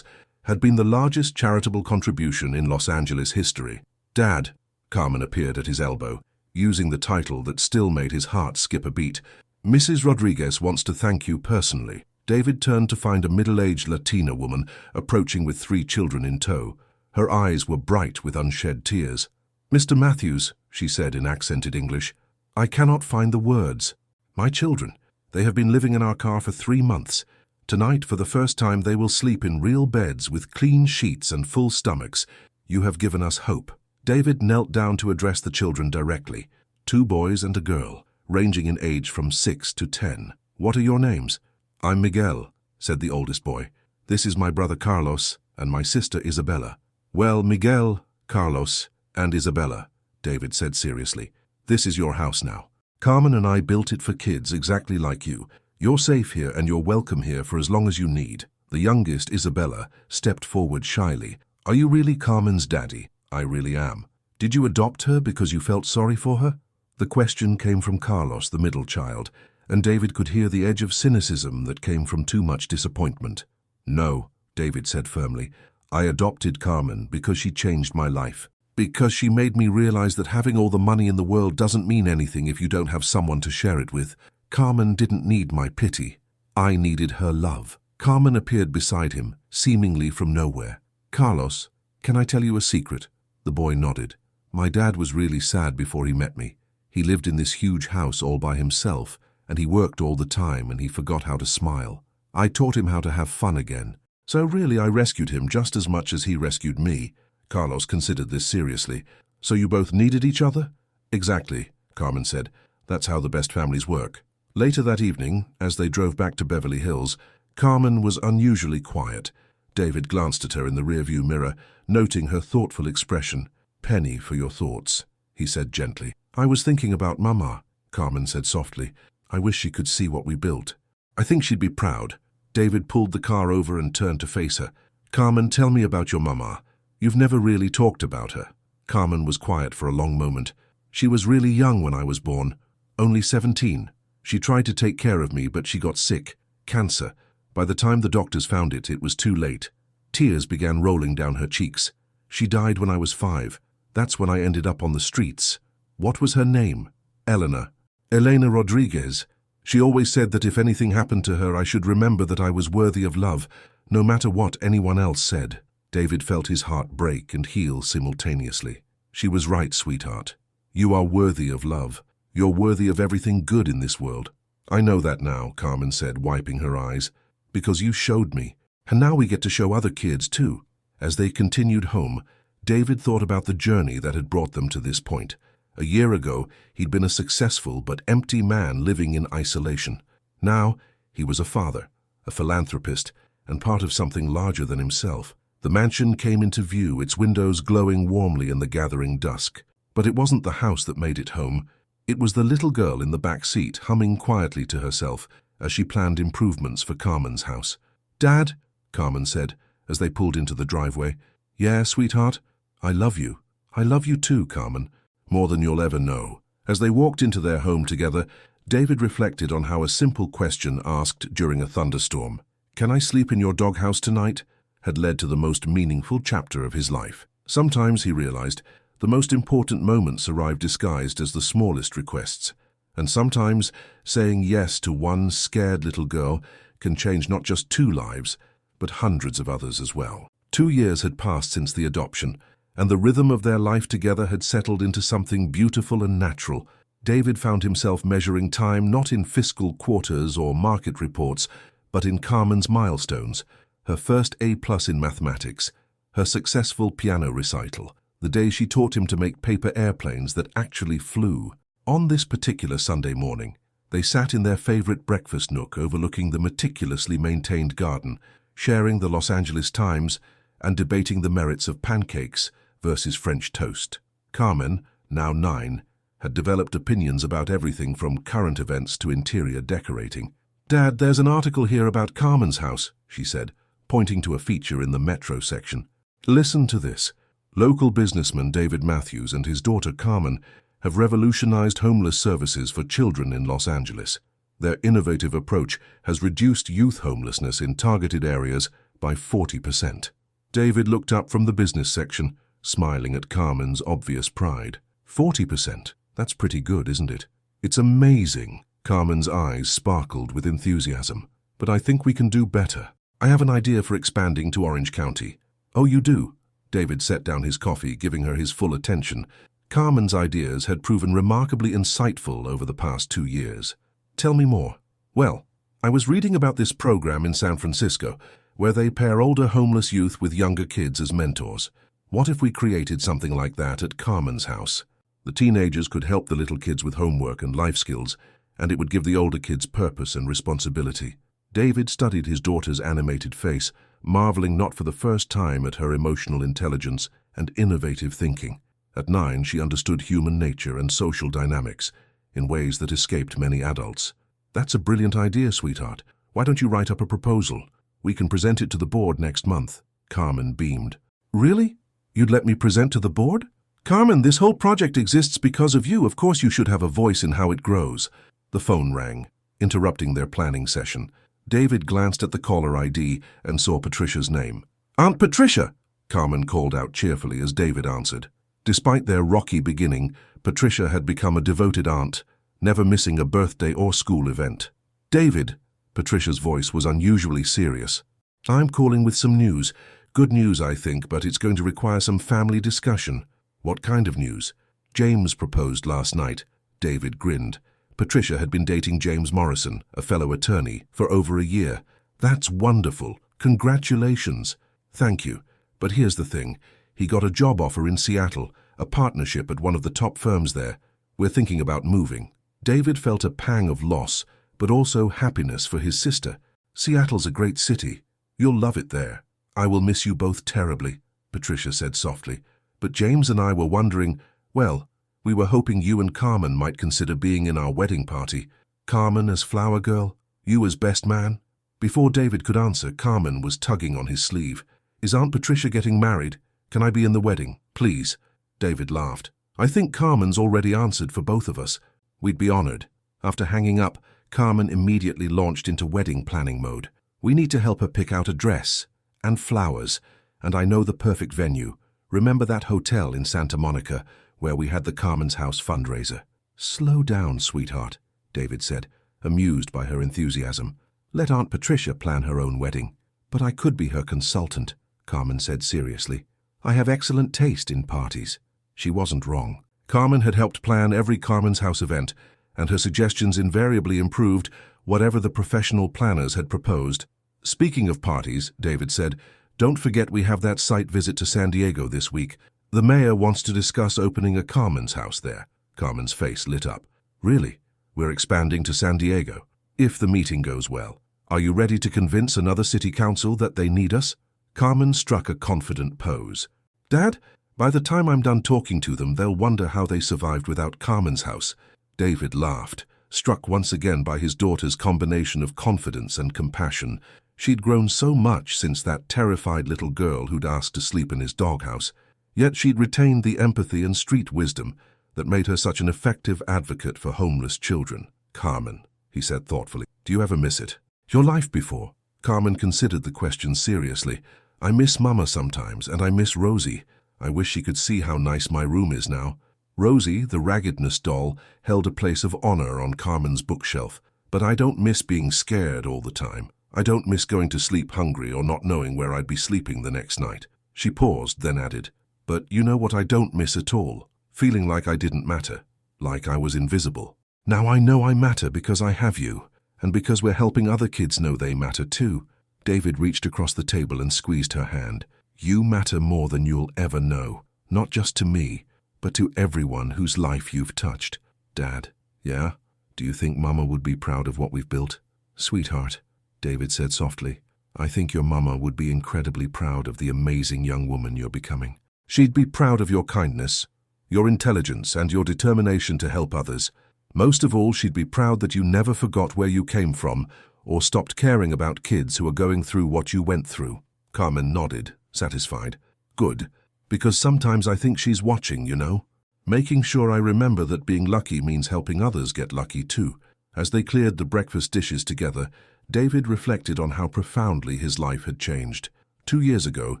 had been the largest charitable contribution in Los Angeles history. "Dad," Carmen appeared at his elbow, using the title that still made his heart skip a beat, "Mrs. Rodriguez wants to thank you personally." David turned to find a middle-aged Latina woman approaching with 3 children in tow. Her eyes were bright with unshed tears. "Mr. Matthews," she said in accented English, "I cannot find the words. My children, they have been living in our car for 3 months. Tonight, for the first time, they will sleep in real beds with clean sheets and full stomachs. You have given us hope." David knelt down to address the children directly, 2 boys and a girl, ranging in age from 6 to 10. "What are your names?" "I'm Miguel," said the oldest boy. "This is my brother Carlos and my sister Isabella." "Well, Miguel, Carlos, and Isabella," David said seriously, "this is your house now. Carmen and I built it for kids exactly like you. You're safe here and you're welcome here for as long as you need." The youngest, Isabella, stepped forward shyly. Are you really Carmen's daddy? I really am. Did you adopt her because you felt sorry for her? The question came from Carlos, the middle child, and David could hear the edge of cynicism that came from too much disappointment. No, David said firmly. I adopted Carmen because she changed my life. Because she made me realize that having all the money in the world doesn't mean anything if you don't have someone to share it with. Carmen didn't need my pity. I needed her love. Carmen appeared beside him, seemingly from nowhere. Carlos, can I tell you a secret? The boy nodded. My dad was really sad before he met me. He lived in this huge house all by himself, and he worked all the time, and he forgot how to smile. I taught him how to have fun again. So really I rescued him just as much as he rescued me. Carlos considered this seriously. So you both needed each other? Exactly, Carmen said. That's how the best families work. Later that evening, as they drove back to Beverly Hills, Carmen was unusually quiet. David glanced at her in the rearview mirror, noting her thoughtful expression. Penny for your thoughts, he said gently. I was thinking about Mama, Carmen said softly. I wish she could see what we built. I think she'd be proud. David pulled the car over and turned to face her. Carmen, tell me about your Mama. You've never really talked about her. Carmen was quiet for a long moment. She was really young when I was born, only 17. She tried to take care of me, but she got sick. Cancer. By the time the doctors found it, it was too late. Tears began rolling down her cheeks. She died when I was 5. That's when I ended up on the streets. What was her name? Eleanor. Elena Rodriguez. She always said that if anything happened to her, I should remember that I was worthy of love, no matter what anyone else said. David felt his heart break and heal simultaneously. She was right, sweetheart. You are worthy of love. You're worthy of everything good in this world. I know that now, Carmen said, wiping her eyes, because you showed me. And now we get to show other kids, too. As they continued home, David thought about the journey that had brought them to this point. A year ago, he'd been a successful but empty man living in isolation. Now, he was a father, a philanthropist, and part of something larger than himself. The mansion came into view, its windows glowing warmly in the gathering dusk. But it wasn't the house that made it home. It was the little girl in the back seat, humming quietly to herself as she planned improvements for Carmen's house. Dad, Carmen said, as they pulled into the driveway. Yeah, sweetheart? I love you. I love you too, Carmen. More than you'll ever know. As they walked into their home together, David reflected on how a simple question asked during a thunderstorm, "Can I sleep in your doghouse tonight?" had led to the most meaningful chapter of his life. Sometimes, he realized, the most important moments arrive disguised as the smallest requests. And sometimes, saying yes to one scared little girl can change not just 2 lives, but hundreds of others as well. 2 years had passed since the adoption, and the rhythm of their life together had settled into something beautiful and natural. David found himself measuring time not in fiscal quarters or market reports, but in Carmen's milestones, her first A+ in mathematics, her successful piano recital, the day she taught him to make paper airplanes that actually flew. On this particular Sunday morning, they sat in their favorite breakfast nook overlooking the meticulously maintained garden, sharing the Los Angeles Times and debating the merits of pancakes versus French toast. Carmen, now 9, had developed opinions about everything from current events to interior decorating. Dad, there's an article here about Carmen's house, she said, pointing to a feature in the Metro section. Listen to this. Local businessman David Matthews and his daughter Carmen have revolutionized homeless services for children in Los Angeles. Their innovative approach has reduced youth homelessness in targeted areas by 40%. David looked up from the business section, smiling at Carmen's obvious pride. 40%? That's pretty good, isn't it? It's amazing. Carmen's eyes sparkled with enthusiasm. But I think we can do better. I have an idea for expanding to Orange County. Oh, you do? David set down his coffee, giving her his full attention. Carmen's ideas had proven remarkably insightful over the past 2 years. Tell me more. Well, I was reading about this program in San Francisco, where they pair older homeless youth with younger kids as mentors. What if we created something like that at Carmen's house? The teenagers could help the little kids with homework and life skills, and it would give the older kids purpose and responsibility. David studied his daughter's animated face, marveling not for the first time at her emotional intelligence and innovative thinking. At 9, she understood human nature and social dynamics in ways that escaped many adults. That's a brilliant idea, sweetheart. Why don't you write up a proposal? We can present it to the board next month. Carmen beamed. Really? You'd let me present to the board? Carmen, this whole project exists because of you. Of course you should have a voice in how it grows. The phone rang, interrupting their planning session. David glanced at the caller ID and saw Patricia's name. Aunt Patricia! Carmen called out cheerfully as David answered. Despite their rocky beginning, Patricia had become a devoted aunt, never missing a birthday or school event. David, Patricia's voice was unusually serious. I'm calling with some news. Good news, I think, but it's going to require some family discussion. What kind of news? James proposed last night. David grinned. Patricia had been dating James Morrison, a fellow attorney, for over a year. That's wonderful. Congratulations. Thank you. But here's the thing. He got a job offer in Seattle, a partnership at one of the top firms there. We're thinking about moving. David felt a pang of loss, but also happiness for his sister. Seattle's a great city. You'll love it there. I will miss you both terribly, Patricia said softly. But James and I were wondering, well, we were hoping you and Carmen might consider being in our wedding party. Carmen as flower girl, you as best man. Before David could answer, Carmen was tugging on his sleeve. Is Aunt Patricia getting married? Can I be in the wedding, please? David laughed. I think Carmen's already answered for both of us. We'd be honored. After hanging up, Carmen immediately launched into wedding planning mode. We need to help her pick out a dress and flowers, and I know the perfect venue. Remember that hotel in Santa Monica where we had the Carmen's House fundraiser? Slow down, sweetheart, David said, amused by her enthusiasm. Let Aunt Patricia plan her own wedding. But I could be her consultant, Carmen said seriously. I have excellent taste in parties. She wasn't wrong. Carmen had helped plan every Carmen's House event, and her suggestions invariably improved whatever the professional planners had proposed. Speaking of parties, David said, don't forget we have that site visit to San Diego this week. The mayor wants to discuss opening a Carmen's House there. Carmen's face lit up. Really? We're expanding to San Diego? If the meeting goes well. Are you ready to convince another city council that they need us? Carmen struck a confident pose. Dad, by the time I'm done talking to them, they'll wonder how they survived without Carmen's House. David laughed, struck once again by his daughter's combination of confidence and compassion. She'd grown so much since that terrified little girl who'd asked to sleep in his doghouse. Yet she'd retained the empathy and street wisdom that made her such an effective advocate for homeless children. Carmen, he said thoughtfully, do you ever miss it? Your life before? Carmen considered the question seriously. I miss Mama sometimes, and I miss Rosie. I wish she could see how nice my room is now. Rosie, the raggedness doll, held a place of honor on Carmen's bookshelf. But I don't miss being scared all the time. I don't miss going to sleep hungry or not knowing where I'd be sleeping the next night. She paused, then added, but you know what I don't miss at all? Feeling like I didn't matter, like I was invisible. Now I know I matter because I have you, and because we're helping other kids know they matter too. David reached across the table and squeezed her hand. You matter more than you'll ever know, not just to me, but to everyone whose life you've touched. Dad, yeah? Do you think Mama would be proud of what we've built? Sweetheart, David said softly, I think your Mama would be incredibly proud of the amazing young woman you're becoming. She'd be proud of your kindness, your intelligence, and your determination to help others. Most of all, she'd be proud that you never forgot where you came from or stopped caring about kids who are going through what you went through. Carmen nodded, satisfied. Good, because sometimes I think she's watching, you know. Making sure I remember that being lucky means helping others get lucky too. As they cleared the breakfast dishes together, David reflected on how profoundly his life had changed. 2 years ago,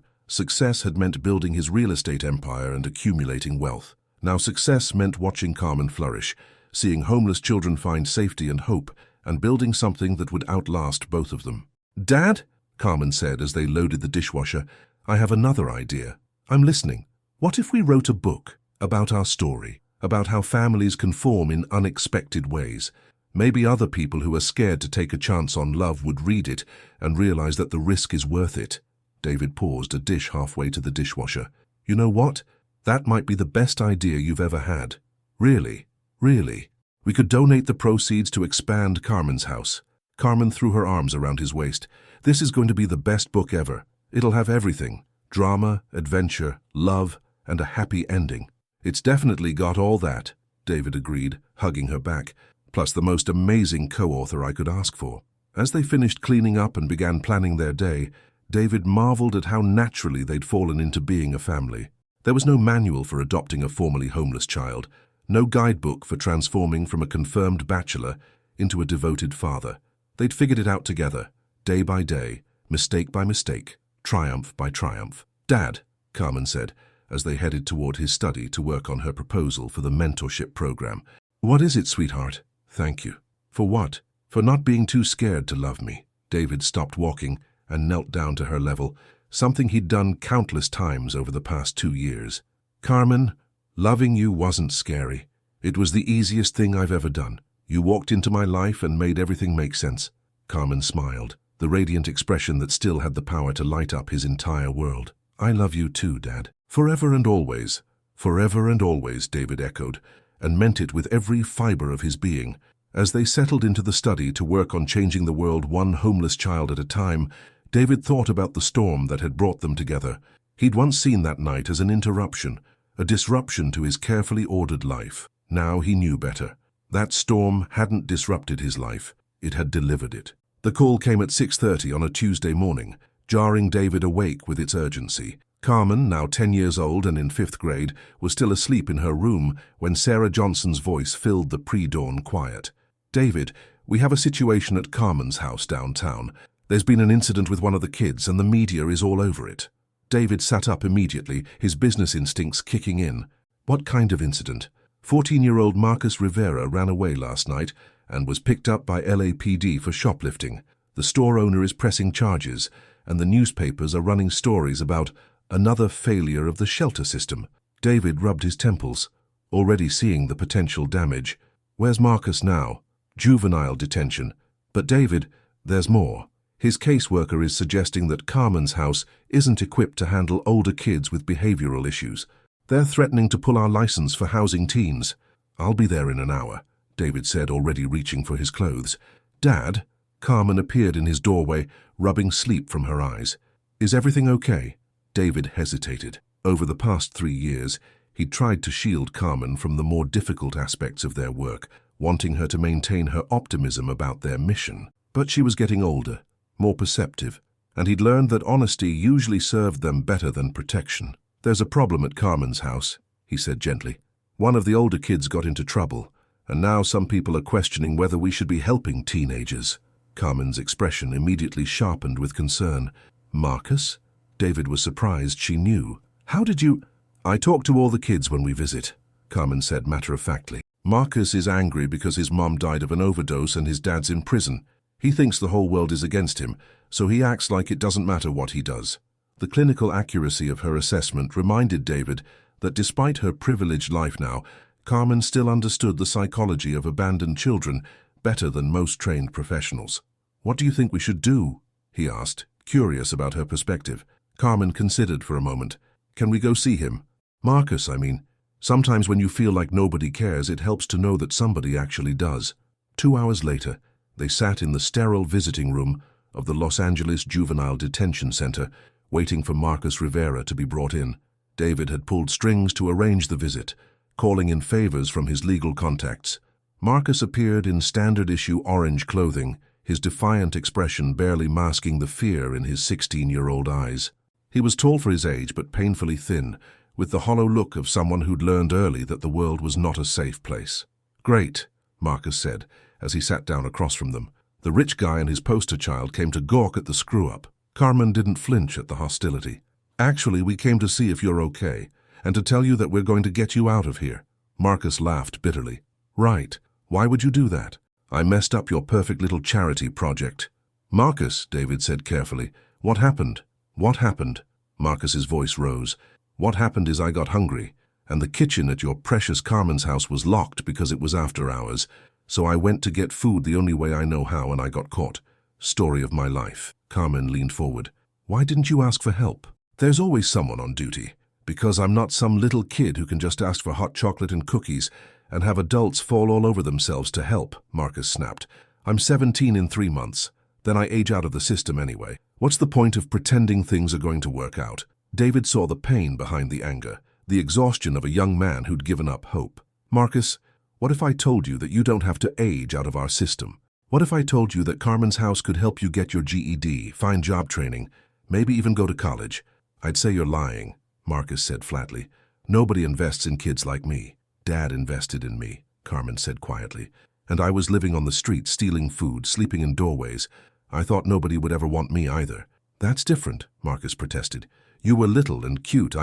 success had meant building his real estate empire and accumulating wealth. Now success meant watching Carmen flourish, seeing homeless children find safety and hope, and building something that would outlast both of them. Dad, Carmen said as they loaded the dishwasher, I have another idea. I'm listening. What if we wrote a book about our story, about how families can form in unexpected ways? Maybe other people who are scared to take a chance on love would read it and realize that the risk is worth it. David paused, a dish halfway to the dishwasher. You know what? That might be the best idea you've ever had. Really, really. We could donate the proceeds to expand Carmen's House. Carmen threw her arms around his waist. This is going to be the best book ever. It'll have everything. Drama, adventure, love, and a happy ending. It's definitely got all that, David agreed, hugging her back, plus the most amazing co-author I could ask for. As they finished cleaning up and began planning their day, David marveled at how naturally they'd fallen into being a family. There was no manual for adopting a formerly homeless child, no guidebook for transforming from a confirmed bachelor into a devoted father. They'd figured it out together, day by day, mistake by mistake, triumph by triumph. "Dad," Carmen said, as they headed toward his study to work on her proposal for the mentorship program. "What is it, sweetheart?" "Thank you." "For what?" "For not being too scared to love me." David stopped walking and knelt down to her level, something he'd done countless times over the past 2 years. "Carmen, loving you wasn't scary. It was the easiest thing I've ever done. You walked into my life and made everything make sense." Carmen smiled, the radiant expression that still had the power to light up his entire world. "I love you too, Dad." "Forever and always." "Forever and always," David echoed, and meant it with every fiber of his being. As they settled into the study to work on changing the world one homeless child at a time, David thought about the storm that had brought them together. He'd once seen that night as an interruption, a disruption to his carefully ordered life. Now he knew better. That storm hadn't disrupted his life, it had delivered it. The call came at 6:30 on a Tuesday morning, jarring David awake with its urgency. Carmen, now 10 years old and in 5th grade, was still asleep in her room when Sarah Johnson's voice filled the pre-dawn quiet. "David, we have a situation at Carmen's house downtown. There's been an incident with one of the kids and the media is all over it." David sat up immediately, his business instincts kicking in. "What kind of incident?" 14-year-old Marcus Rivera ran away last night and was picked up by LAPD for shoplifting. The store owner is pressing charges, and the newspapers are running stories about another failure of the shelter system. David rubbed his temples, already seeing the potential damage. "Where's Marcus now?" "Juvenile detention." "But David, there's more. His caseworker is suggesting that Carmen's house isn't equipped to handle older kids with behavioral issues. They're threatening to pull our license for housing teens." "I'll be there in an hour," David said, already reaching for his clothes. "Dad?" Carmen appeared in his doorway, rubbing sleep from her eyes. "Is everything okay?" David hesitated. Over the past 3 years, he'd tried to shield Carmen from the more difficult aspects of their work, wanting her to maintain her optimism about their mission. But she was getting older, more perceptive, and he'd learned that honesty usually served them better than protection. "There's a problem at Carmen's house," he said gently. "One of the older kids got into trouble, and now some people are questioning whether we should be helping teenagers." Carmen's expression immediately sharpened with concern. "Marcus?" David was surprised she knew. "How did you—" "I talk to all the kids when we visit," Carmen said matter-of-factly. "Marcus is angry because his mom died of an overdose and his dad's in prison. He thinks the whole world is against him, so he acts like it doesn't matter what he does." The clinical accuracy of her assessment reminded David that despite her privileged life now, Carmen still understood the psychology of abandoned children better than most trained professionals. "What do you think we should do?" he asked, curious about her perspective. Carmen considered for a moment. "Can we go see him?" "Marcus, I mean. Sometimes when you feel like nobody cares, it helps to know that somebody actually does." 2 hours later, they sat in the sterile visiting room of the Los Angeles Juvenile Detention Center, waiting for Marcus Rivera to be brought in. David had pulled strings to arrange the visit, calling in favors from his legal contacts. Marcus appeared in standard-issue orange clothing, his defiant expression barely masking the fear in his 16-year-old eyes. He was tall for his age but painfully thin, with the hollow look of someone who'd learned early that the world was not a safe place. "Great," Marcus said, as he sat down across from them. The rich guy and his poster child came to gawk at the screw-up. Carmen didn't flinch at the hostility. "Actually, we came to see if you're okay, and to tell you that we're going to get you out of here." Marcus laughed bitterly. "Right. Why would you do that?" "I messed up your perfect little charity project." "Marcus," David said carefully, "what happened?" "What happened?" Marcus's voice rose. "What happened is I got hungry, and the kitchen at your precious Carmen's house was locked because it was after hours, so I went to get food the only way I know how and I got caught. Story of my life." Carmen leaned forward. "Why didn't you ask for help?" "There's always someone on duty. Because I'm not some little kid who can just ask for hot chocolate and cookies and have adults fall all over themselves to help," Marcus snapped. "I'm 17 in 3 months. Then I age out of the system anyway. What's the point of pretending things are going to work out?" David saw the pain behind the anger, the exhaustion of a young man who'd given up hope. "Marcus, what if I told you that you don't have to age out of our system? What if I told you that Carmen's house could help you get your GED, find job training, Maybe even go to college. I'd say you're lying, Marcus said flatly. Nobody invests in kids like me. Dad invested in me, Carmen said quietly. And I was living on the street, stealing food, sleeping in doorways. I thought nobody would ever want me either. That's different, Marcus protested. You were little and cute.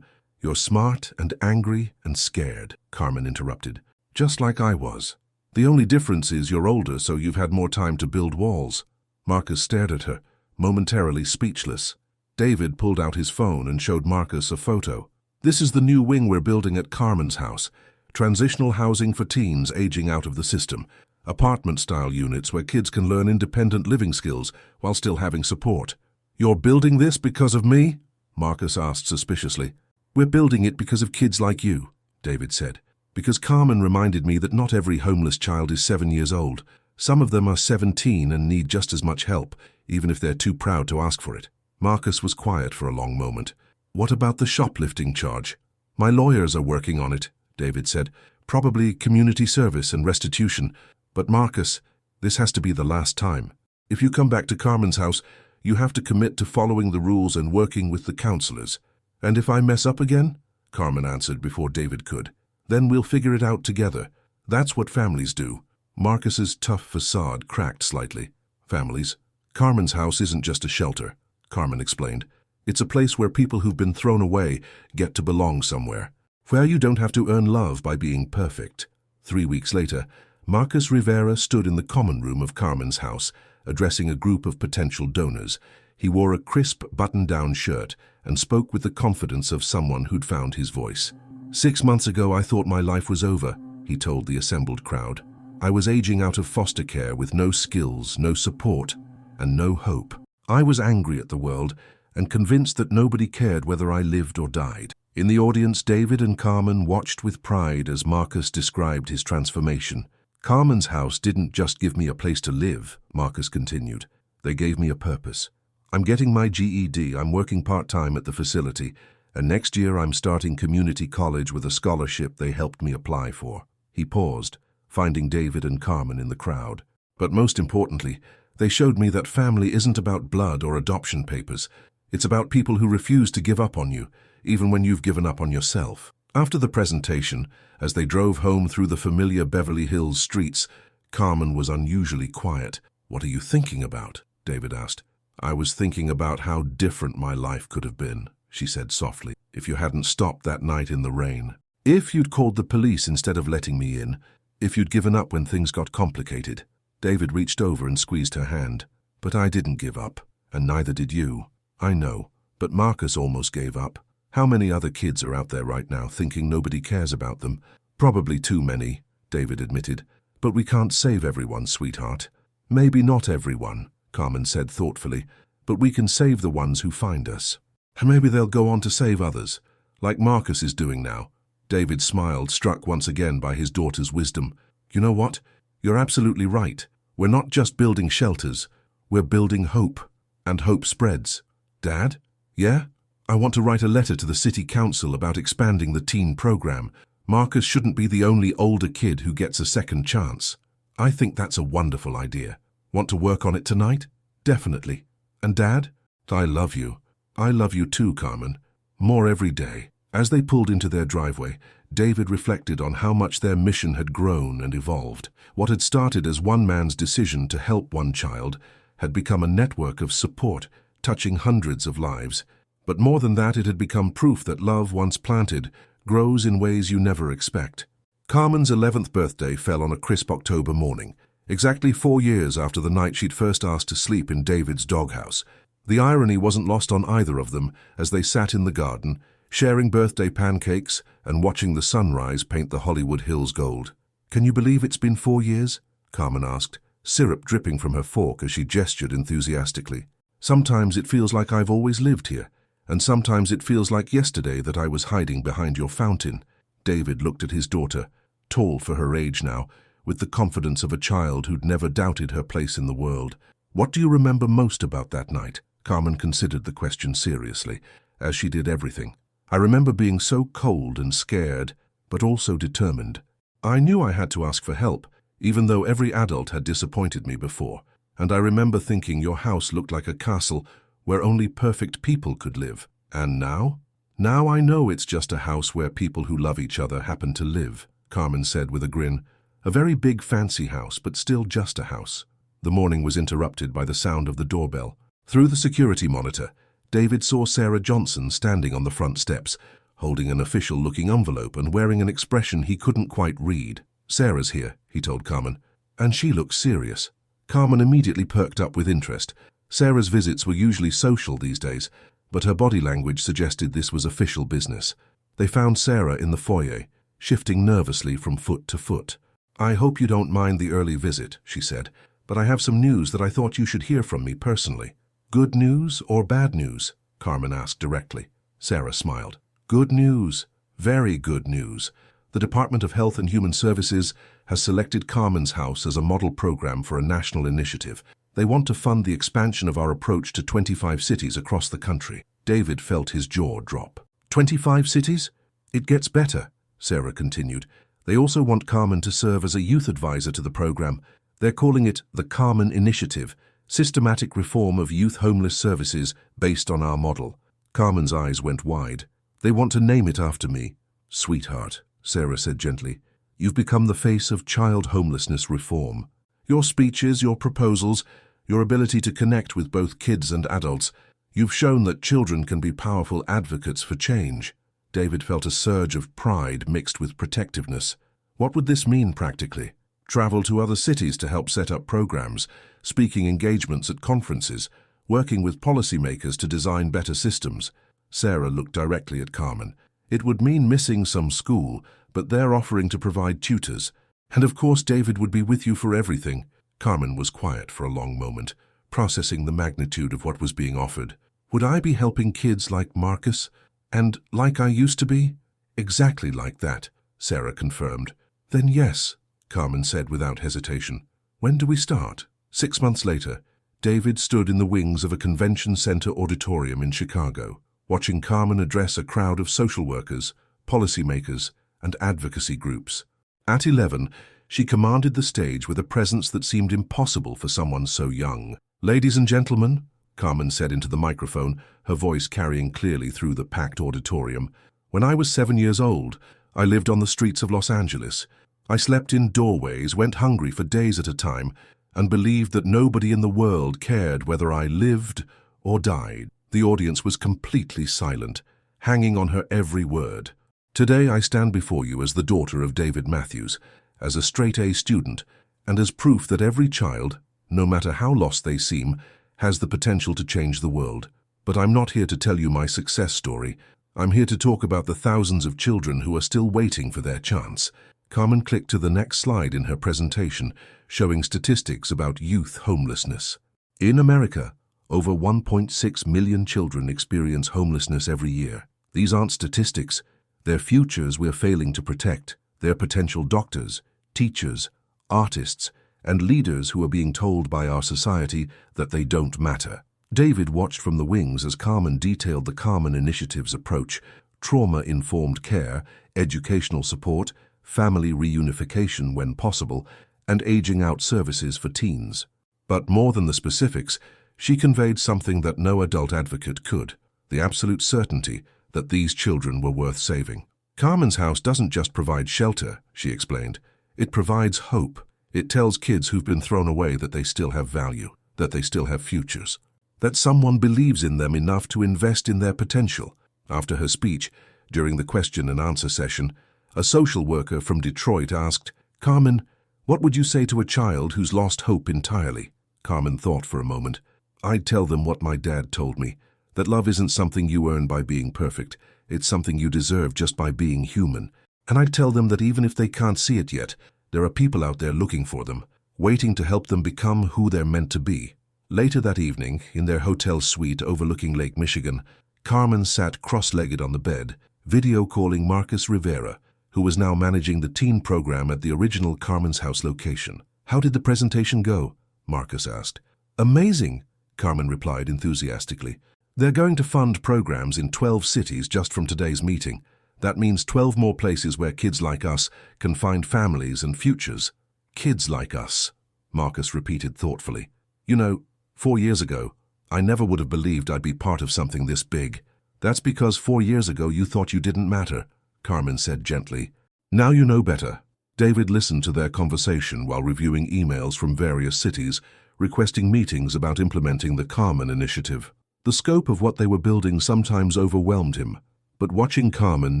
You're smart and angry and scared, Carmen interrupted. Just like I was. The only difference is you're older, so you've had more time to build walls. Marcus stared at her, momentarily speechless. David pulled out his phone and showed Marcus a photo. This is the new wing we're building at Carmen's house. Transitional housing for teens aging out of the system. Apartment-style units where kids can learn independent living skills while still having support. You're building this because of me? Marcus asked suspiciously. We're building it because of kids like you, David said. Because Carmen reminded me that not every homeless child is 7 years old. Some of them are 17 and need just as much help, even if they're too proud to ask for it. Marcus was quiet for a long moment. What about the shoplifting charge? My lawyers are working on it, David said. Probably community service and restitution. But Marcus, this has to be the last time. If you come back to Carmen's house, you have to commit to following the rules and working with the counselors. And if I mess up again? Carmen answered before David could. Then we'll figure it out together. That's what families do. Marcus's tough facade cracked slightly. Families? Carmen's house isn't just a shelter, Carmen explained. It's a place where people who've been thrown away get to belong somewhere. Where you don't have to earn love by being perfect. 3 weeks later, Marcus Rivera stood in the common room of Carmen's house, addressing a group of potential donors. He wore a crisp button-down shirt and spoke with the confidence of someone who'd found his voice. 6 months ago, I thought my life was over, he told the assembled crowd. I was aging out of foster care with no skills, no support, and no hope. I was angry at the world and convinced that nobody cared whether I lived or died. In the audience, David and Carmen watched with pride as Marcus described his transformation. Carmen's house didn't just give me a place to live, Marcus continued. They gave me a purpose. I'm getting my GED, I'm working part-time at the facility, and next year I'm starting community college with a scholarship they helped me apply for. He paused, finding David and Carmen in the crowd. But most importantly, they showed me that family isn't about blood or adoption papers. It's about people who refuse to give up on you, even when you've given up on yourself. After the presentation, as they drove home through the familiar Beverly Hills streets, Carmen was unusually quiet. What are you thinking about? David asked. I was thinking about how different my life could have been, she said softly, if you hadn't stopped that night in the rain. If you'd called the police instead of letting me in. If you'd given up when things got complicated. David reached over and squeezed her hand. But I didn't give up, and neither did you. I know, but Marcus almost gave up. How many other kids are out there right now thinking nobody cares about them? Probably too many, David admitted. But we can't save everyone, sweetheart. Maybe not everyone, Carmen said thoughtfully, but we can save the ones who find us. And maybe they'll go on to save others, like Marcus is doing now. David smiled, struck once again by his daughter's wisdom. You know what? You're absolutely right. We're not just building shelters. We're building hope. And hope spreads. Dad? Yeah? I want to write a letter to the city council about expanding the teen program. Marcus shouldn't be the only older kid who gets a second chance. I think that's a wonderful idea. Want to work on it tonight? Definitely. And Dad? I love you. I love you too, Carmen. More every day. As they pulled into their driveway, David reflected on how much their mission had grown and evolved. What had started as one man's decision to help one child had become a network of support, touching hundreds of lives. But more than that, it had become proof that love, once planted, grows in ways you never expect. Carmen's 11th birthday fell on a crisp October morning, exactly 4 years after the night she'd first asked to sleep in David's doghouse. The irony wasn't lost on either of them as they sat in the garden, sharing birthday pancakes and watching the sunrise paint the Hollywood Hills gold. Can you believe it's been 4 years? Carmen asked, syrup dripping from her fork as she gestured enthusiastically. Sometimes it feels like I've always lived here, and sometimes it feels like yesterday that I was hiding behind your fountain. David looked at his daughter, tall for her age now, with the confidence of a child who'd never doubted her place in the world. What do you remember most about that night? Carmen considered the question seriously, as she did everything. I remember being so cold and scared, but also determined. I knew I had to ask for help, even though every adult had disappointed me before. And I remember thinking your house looked like a castle where only perfect people could live. And now? Now I know it's just a house where people who love each other happen to live, Carmen said with a grin. A very big fancy house, but still just a house. The morning was interrupted by the sound of the doorbell. Through the security monitor, David saw Sarah Johnson standing on the front steps, holding an official-looking envelope and wearing an expression he couldn't quite read. "Sarah's here," he told Carmen, "and she looks serious." Carmen immediately perked up with interest. Sarah's visits were usually social these days, but her body language suggested this was official business. They found Sarah in the foyer, shifting nervously from foot to foot. "I hope you don't mind the early visit," she said, "but I have some news that I thought you should hear from me personally." "Good news or bad news?" Carmen asked directly. Sarah smiled. "Good news. Very good news. The Department of Health and Human Services has selected Carmen's House as a model program for a national initiative. They want to fund the expansion of our approach to 25 cities across the country." David felt his jaw drop. 25 cities? It gets better, Sarah continued. They also want Carmen to serve as a youth advisor to the program. They're calling it the Carmen Initiative, systematic reform of youth homeless services based on our model. Carmen's eyes went wide. "They want to name it after me." "Sweetheart," Sarah said gently, "you've become the face of child homelessness reform. Your speeches, your proposals, your ability to connect with both kids and adults, you've shown that children can be powerful advocates for change." David felt a surge of pride mixed with protectiveness. What would this mean practically? Travel to other cities to help set up programs, speaking engagements at conferences, working with policymakers to design better systems. Sarah looked directly at Carmen. It would mean missing some school, but they're offering to provide tutors. And of course David would be with you for everything. Carmen was quiet for a long moment, processing the magnitude of what was being offered. Would I be helping kids like Marcus? And like I used to be? Exactly like that, Sarah confirmed. Then yes, Carmen said without hesitation. When do we start? 6 months later, David stood in the wings of a convention center auditorium in Chicago, watching Carmen address a crowd of social workers, policymakers, and advocacy groups. At 11, she commanded the stage with a presence that seemed impossible for someone so young. "Ladies and gentlemen," Carmen said into the microphone, her voice carrying clearly through the packed auditorium, "when I was 7 years old, I lived on the streets of Los Angeles. I slept in doorways, went hungry for days at a time, and believed that nobody in the world cared whether I lived or died." The audience was completely silent, hanging on her every word. "Today I stand before you as the daughter of David Matthews, as a straight-A student, and as proof that every child, no matter how lost they seem, has the potential to change the world. But I'm not here to tell you my success story. I'm here to talk about the thousands of children who are still waiting for their chance." Carmen clicked to the next slide in her presentation, showing statistics about youth homelessness. In America, over 1.6 million children experience homelessness every year. These aren't statistics. They're futures we're failing to protect. They're potential doctors, teachers, artists, and leaders who are being told by our society that they don't matter. David watched from the wings as Carmen detailed the Carmen Initiative's approach: trauma-informed care, educational support, family reunification when possible, and aging-out services for teens. But more than the specifics, she conveyed something that no adult advocate could: the absolute certainty that these children were worth saving. "Carmen's House doesn't just provide shelter," she explained. "It provides hope. It tells kids who've been thrown away that they still have value, that they still have futures, that someone believes in them enough to invest in their potential." After her speech, during the question and answer session, a social worker from Detroit asked, "Carmen, what would you say to a child who's lost hope entirely?" Carmen thought for a moment. "I'd tell them what my dad told me, that love isn't something you earn by being perfect. It's something you deserve just by being human. And I'd tell them that even if they can't see it yet, there are people out there looking for them, waiting to help them become who they're meant to be." Later that evening, in their hotel suite overlooking Lake Michigan, Carmen sat cross-legged on the bed, video calling Marcus Rivera, who was now managing the teen program at the original Carmen's House location. "How did the presentation go?" Marcus asked. "Amazing," Carmen replied enthusiastically. "They're going to fund programs in 12 cities just from today's meeting. That means 12 more places where kids like us can find families and futures." "Kids like us," Marcus repeated thoughtfully. "You know, 4 years ago, I never would have believed I'd be part of something this big. That's because 4 years ago you thought you didn't matter, Carmen said gently. Now you know better. David listened to their conversation while reviewing emails from various cities, requesting meetings about implementing the Carmen initiative. The scope of what they were building sometimes overwhelmed him, but watching Carmen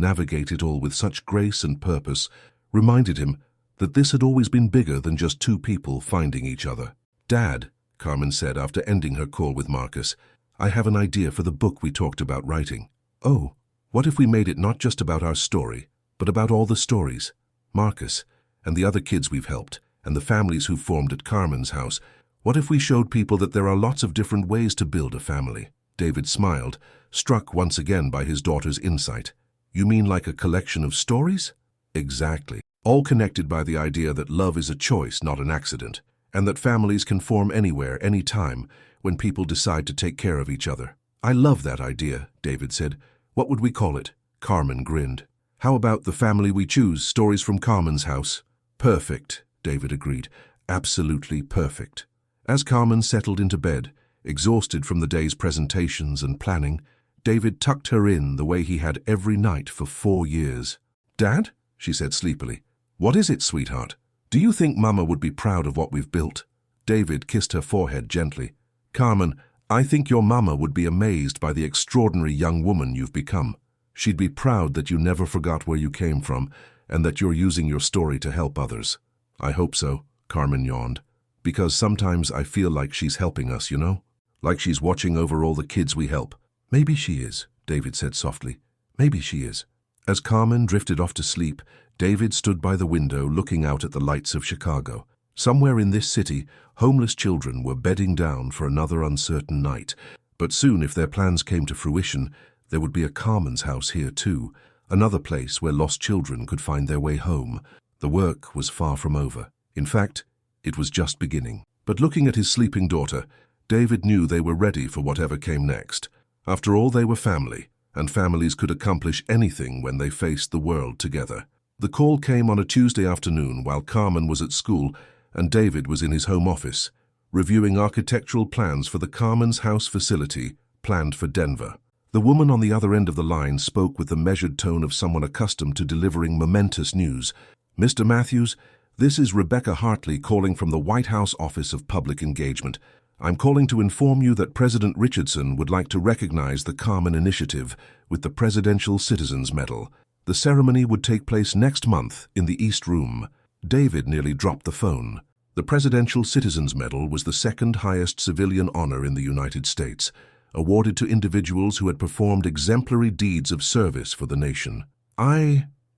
navigate it all with such grace and purpose reminded him that this had always been bigger than just two people finding each other. Dad, Carmen said after ending her call with Marcus, I have an idea for the book we talked about writing. Oh, what if we made it not just about our story, but about all the stories? Marcus, and the other kids we've helped, and the families who formed at Carmen's house. What if we showed people that there are lots of different ways to build a family? David smiled, struck once again by his daughter's insight. You mean like a collection of stories? Exactly. All connected by the idea that love is a choice, not an accident, and that families can form anywhere, anytime, when people decide to take care of each other. I love that idea, David said. What would we call it? Carmen grinned. How about The Family We Choose, Stories from Carmen's House? Perfect, David agreed. Absolutely perfect. As Carmen settled into bed, exhausted from the day's presentations and planning, David tucked her in the way he had every night for 4 years. Dad, she said sleepily, what is it, sweetheart? Do you think Mama would be proud of what we've built? David kissed her forehead gently. Carmen, I think your Mama would be amazed by the extraordinary young woman you've become. She'd be proud that you never forgot where you came from and that you're using your story to help others. I hope so, Carmen yawned. Because sometimes I feel like she's helping us, you know? Like she's watching over all the kids we help. Maybe she is, David said softly. Maybe she is. As Carmen drifted off to sleep, David stood by the window looking out at the lights of Chicago. Somewhere in this city, homeless children were bedding down for another uncertain night. But soon, if their plans came to fruition, there would be a Carmen's house here too, another place where lost children could find their way home. The work was far from over. In fact, it was just beginning. But looking at his sleeping daughter, David knew they were ready for whatever came next. After all, they were family, and families could accomplish anything when they faced the world together. The call came on a Tuesday afternoon while Carmen was at school and David was in his home office, reviewing architectural plans for the Carmen's house facility planned for Denver. The woman on the other end of the line spoke with the measured tone of someone accustomed to delivering momentous news. Mr. Matthews, this is Rebecca Hartley calling from the White House Office of Public Engagement. I'm calling to inform you that President Richardson would like to recognize the Carmen Initiative with the Presidential Citizens Medal. The ceremony would take place next month in the East Room. David nearly dropped the phone. The Presidential Citizens Medal was the second highest civilian honor in the United States, awarded to individuals who had performed exemplary deeds of service for the nation.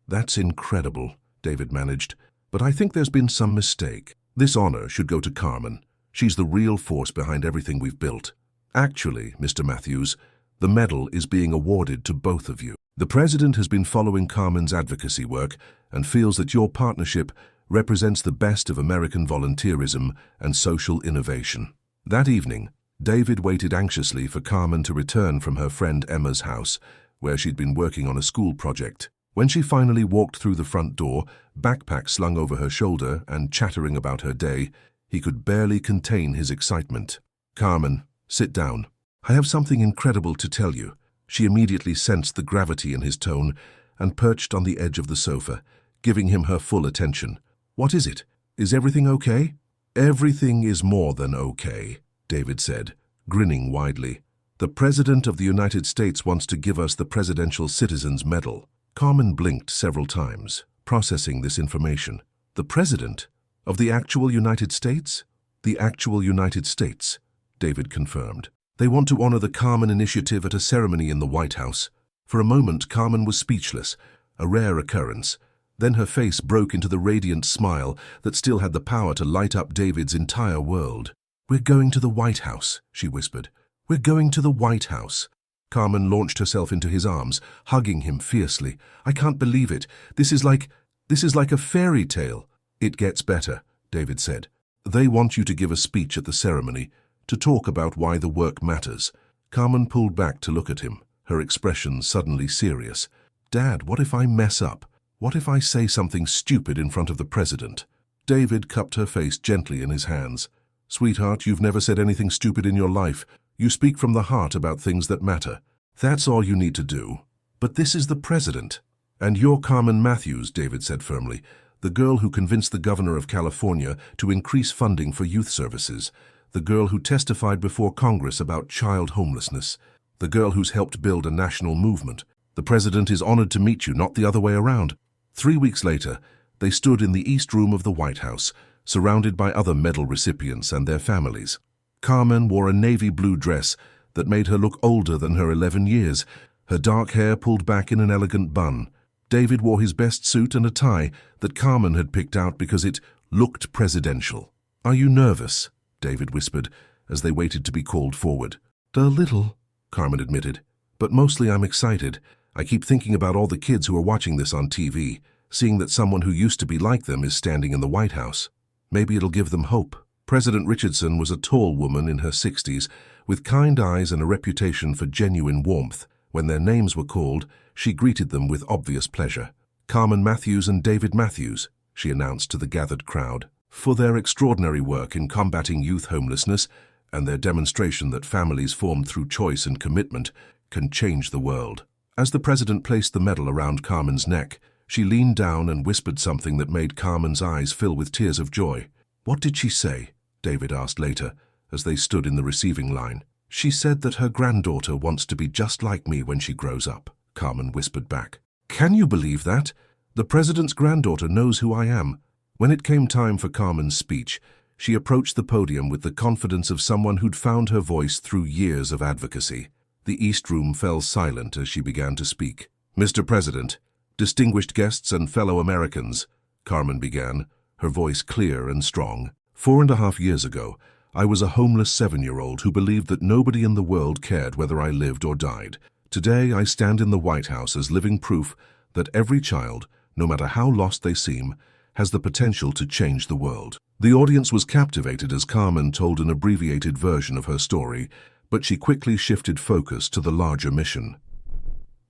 That's incredible, David managed, but I think there's been some mistake. This honor should go to Carmen. She's the real force behind everything we've built. Actually, Mr. Matthews, the medal is being awarded to both of you. The President has been following Carmen's advocacy work and feels that your partnership represents the best of American volunteerism and social innovation. That evening, David waited anxiously for Carmen to return from her friend Emma's house, where she'd been working on a school project. When she finally walked through the front door, backpack slung over her shoulder and chattering about her day, he could barely contain his excitement. Carmen, sit down. I have something incredible to tell you. She immediately sensed the gravity in his tone and perched on the edge of the sofa, giving him her full attention. What is it? Is everything okay? Everything is more than okay, David said, grinning widely. The President of the United States wants to give us the Presidential Citizens Medal. Carmen blinked several times, processing this information. The President? Of the actual United States? The actual United States, David confirmed. They want to honor the Carmen Initiative at a ceremony in the White House. For a moment, Carmen was speechless, a rare occurrence. Then her face broke into the radiant smile that still had the power to light up David's entire world. We're going to the White House, she whispered. We're going to the White House. Carmen launched herself into his arms, hugging him fiercely. I can't believe it. This is like a fairy tale. It gets better, David said. They want you to give a speech at the ceremony, to talk about why the work matters. Carmen pulled back to look at him, her expression suddenly serious. Dad, what if I mess up? What if I say something stupid in front of the President? David cupped her face gently in his hands. Sweetheart, you've never said anything stupid in your life. You speak from the heart about things that matter. That's all you need to do. But this is the president. And you're Carmen Matthews, David said firmly, the girl who convinced the governor of California to increase funding for youth services, the girl who testified before Congress about child homelessness, the girl who's helped build a national movement. The president is honored to meet you, not the other way around. 3 weeks later, they stood in the East Room of the White House, surrounded by other medal recipients and their families. Carmen wore a navy blue dress that made her look older than her 11 years, her dark hair pulled back in an elegant bun. David wore his best suit and a tie that Carmen had picked out because it looked presidential. "Are you nervous?" David whispered as they waited to be called forward. "A little," Carmen admitted, "but mostly I'm excited. I keep thinking about all the kids who are watching this on TV, seeing that someone who used to be like them is standing in the White House. Maybe it'll give them hope." President Richardson was a tall woman in her 60s, with kind eyes and a reputation for genuine warmth. When their names were called, she greeted them with obvious pleasure. "Carmen Matthews and David Matthews," she announced to the gathered crowd, "for their extraordinary work in combating youth homelessness and their demonstration that families formed through choice and commitment can change the world." As the president placed the medal around Carmen's neck, she leaned down and whispered something that made Carmen's eyes fill with tears of joy. "What did she say?" David asked later, as they stood in the receiving line. "She said that her granddaughter wants to be just like me when she grows up," Carmen whispered back. "Can you believe that? The president's granddaughter knows who I am." When it came time for Carmen's speech, she approached the podium with the confidence of someone who'd found her voice through years of advocacy. The East Room fell silent as she began to speak. "Mr. President, distinguished guests and fellow Americans," Carmen began, her voice clear and strong. "4.5 years ago, I was a homeless 7-year-old who believed that nobody in the world cared whether I lived or died. Today, I stand in the White House as living proof that every child, no matter how lost they seem, has the potential to change the world." The audience was captivated as Carmen told an abbreviated version of her story, but she quickly shifted focus to the larger mission.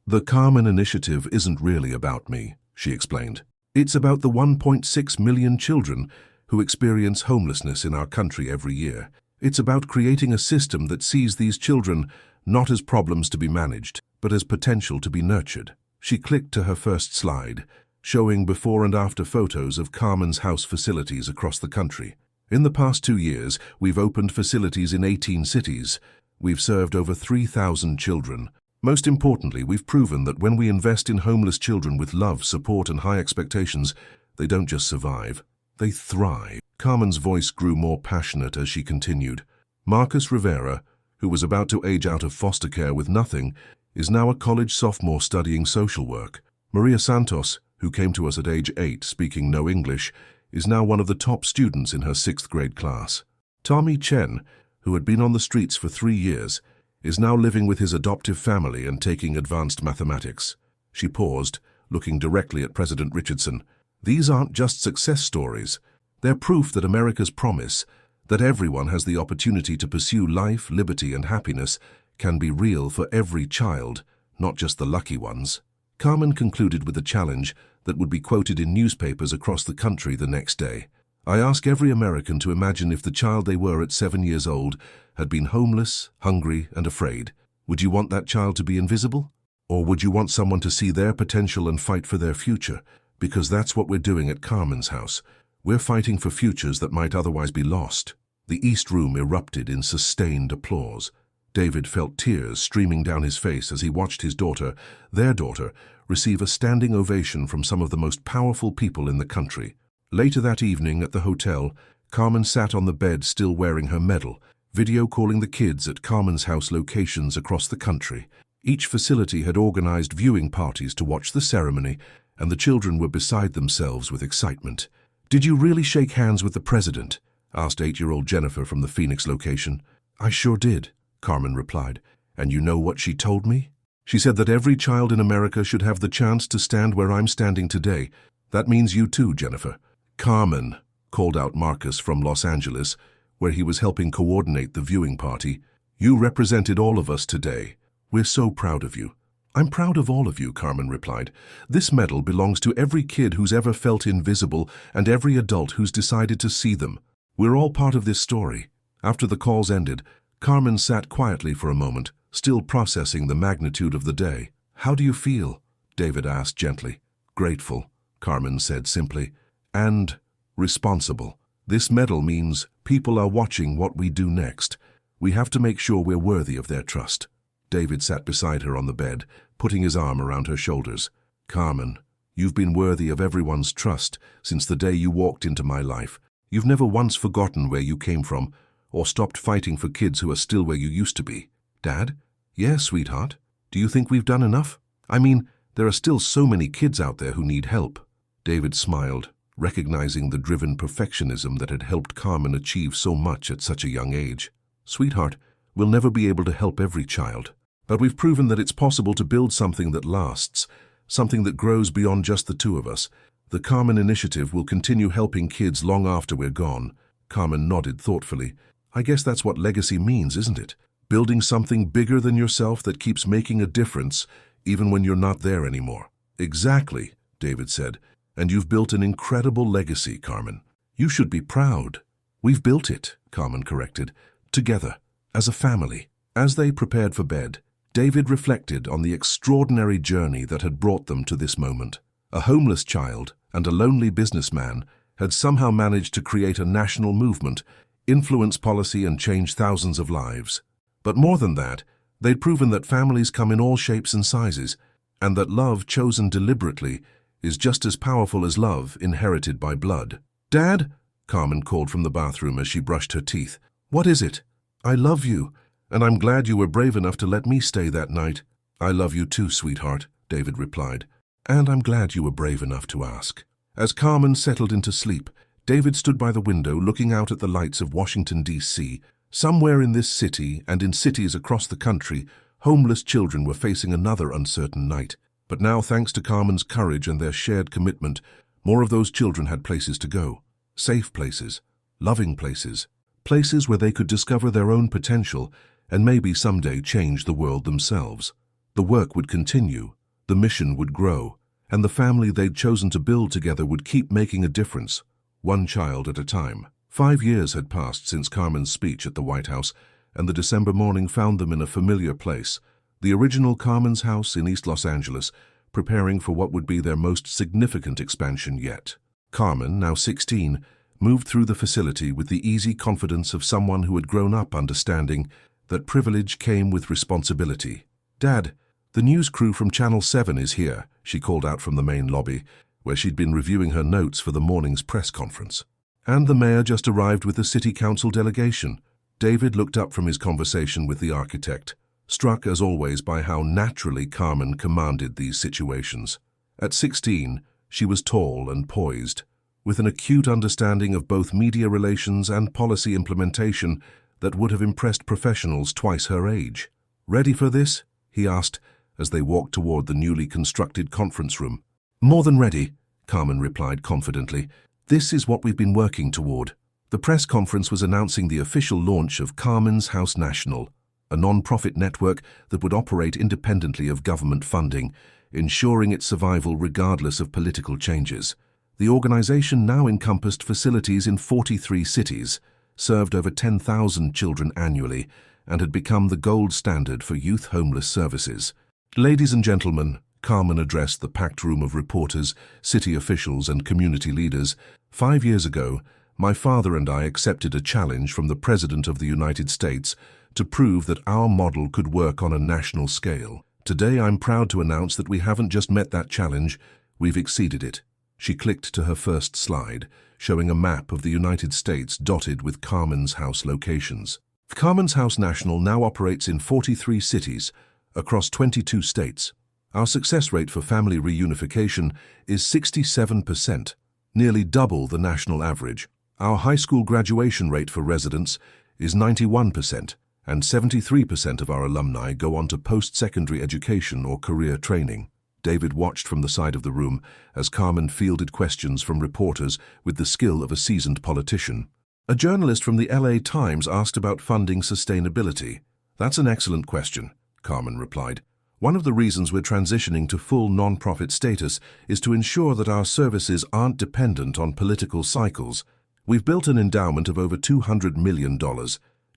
"The Carmen Initiative isn't really about me," she explained. "It's about the 1.6 million children who experience homelessness in our country every year. It's about creating a system that sees these children not as problems to be managed, but as potential to be nurtured." She clicked to her first slide, showing before and after photos of Carmen's house facilities across the country. "In the past 2 years, we've opened facilities in 18 cities. We've served over 3,000 children. Most importantly, we've proven that when we invest in homeless children with love, support, and high expectations, they don't just survive, they thrive." Carmen's voice grew more passionate as she continued. "Marcus Rivera, who was about to age out of foster care with nothing, is now a college sophomore studying social work. Maria Santos, who came to us at age 8 speaking no English, is now one of the top students in her 6th grade class. Tommy Chen, who had been on the streets for 3 years, is now living with his adoptive family and taking advanced mathematics." She paused, looking directly at President Richardson. "These aren't just success stories. They're proof that America's promise, that everyone has the opportunity to pursue life, liberty, and happiness, can be real for every child, not just the lucky ones." Carmen concluded with a challenge that would be quoted in newspapers across the country the next day. "I ask every American to imagine if the child they were at 7 years old had been homeless, hungry, and afraid. Would you want that child to be invisible? Or would you want someone to see their potential and fight for their future? Because that's what we're doing at Carmen's house. We're fighting for futures that might otherwise be lost." The East Room erupted in sustained applause. David felt tears streaming down his face as he watched his daughter, their daughter, receive a standing ovation from some of the most powerful people in the country. Later that evening at the hotel, Carmen sat on the bed still wearing her medal, video calling the kids at Carmen's house locations across the country. Each facility had organized viewing parties to watch the ceremony, and the children were beside themselves with excitement. "Did you really shake hands with the president?" asked 8-year-old Jennifer from the Phoenix location. "I sure did," Carmen replied. "And you know what she told me? She said that every child in America should have the chance to stand where I'm standing today. That means you too, Jennifer." "Carmen," called out Marcus from Los Angeles, where he was helping coordinate the viewing party, "you represented all of us today. We're so proud of you." "I'm proud of all of you," Carmen replied. "This medal belongs to every kid who's ever felt invisible and every adult who's decided to see them. We're all part of this story." After the calls ended, Carmen sat quietly for a moment, still processing the magnitude of the day. "How do you feel?" David asked gently. "Grateful," Carmen said simply. "And responsible. This medal means people are watching what we do next. We have to make sure we're worthy of their trust." David sat beside her on the bed, putting his arm around her shoulders. "Carmen, you've been worthy of everyone's trust since the day you walked into my life. You've never once forgotten where you came from, or stopped fighting for kids who are still where you used to be." "Dad?" "Yes, sweetheart. Do you think we've done enough? I mean, there are still so many kids out there who need help." David smiled, recognizing the driven perfectionism that had helped Carmen achieve so much at such a young age. "Sweetheart, we'll never be able to help every child, but we've proven that it's possible to build something that lasts, something that grows beyond just the two of us. The Carmen Initiative will continue helping kids long after we're gone." Carmen nodded thoughtfully. "I guess that's what legacy means, isn't it? Building something bigger than yourself that keeps making a difference, even when you're not there anymore." "Exactly," David said. "And you've built an incredible legacy, Carmen. You should be proud." "We've built it," Carmen corrected, "together, as a family." As they prepared for bed, David reflected on the extraordinary journey that had brought them to this moment. A homeless child and a lonely businessman had somehow managed to create a national movement, influence policy and change thousands of lives. But more than that, they'd proven that families come in all shapes and sizes, and that love chosen deliberately is just as powerful as love inherited by blood. "Dad?" Carmen called from the bathroom as she brushed her teeth. "What is it?" "I love you, and I'm glad you were brave enough to let me stay that night." "I love you too, sweetheart," David replied. "And I'm glad you were brave enough to ask." As Carmen settled into sleep, David stood by the window looking out at the lights of Washington, D.C. Somewhere in this city and in cities across the country, homeless children were facing another uncertain night. But now, thanks to Carmen's courage and their shared commitment, more of those children had places to go. Safe places, loving places, places where they could discover their own potential and maybe someday change the world themselves. The work would continue, the mission would grow, and the family they'd chosen to build together would keep making a difference, one child at a time. 5 years had passed since Carmen's speech at the White House, and the December morning found them in a familiar place, the original Carmen's house in East Los Angeles, preparing for what would be their most significant expansion yet. Carmen, now 16, moved through the facility with the easy confidence of someone who had grown up understanding that privilege came with responsibility. "Dad, the news crew from Channel 7 is here," she called out from the main lobby, where she'd been reviewing her notes for the morning's press conference. "And the mayor just arrived with the city council delegation." David looked up from his conversation with the architect, struck as always by how naturally Carmen commanded these situations. At 16, she was tall and poised, with an acute understanding of both media relations and policy implementation that would have impressed professionals twice her age. "Ready for this?" he asked as they walked toward the newly constructed conference room. "More than ready," Carmen replied confidently. "This is what we've been working toward." The press conference was announcing the official launch of Carmen's House National, a non-profit network that would operate independently of government funding, ensuring its survival regardless of political changes. The organization now encompassed facilities in 43 cities, served over 10,000 children annually, and had become the gold standard for youth homeless services. "Ladies and gentlemen," Carmen addressed the packed room of reporters, city officials, and community leaders, 5 years ago, my father and I accepted a challenge from the President of the United States to prove that our model could work on a national scale. Today, I'm proud to announce that we haven't just met that challenge, we've exceeded it. She clicked to her first slide, showing a map of the United States dotted with Carmen's House locations. Carmen's House National now operates in 43 cities, across 22 states. Our success rate for family reunification is 67%, nearly double the national average. Our high school graduation rate for residents is 91%, and 73% of our alumni go on to post-secondary education or career training. David watched from the side of the room as Carmen fielded questions from reporters with the skill of a seasoned politician. A journalist from the LA Times asked about funding sustainability. "That's an excellent question," Carmen replied. "One of the reasons we're transitioning to full non-profit status is to ensure that our services aren't dependent on political cycles. We've built an endowment of over $200 million,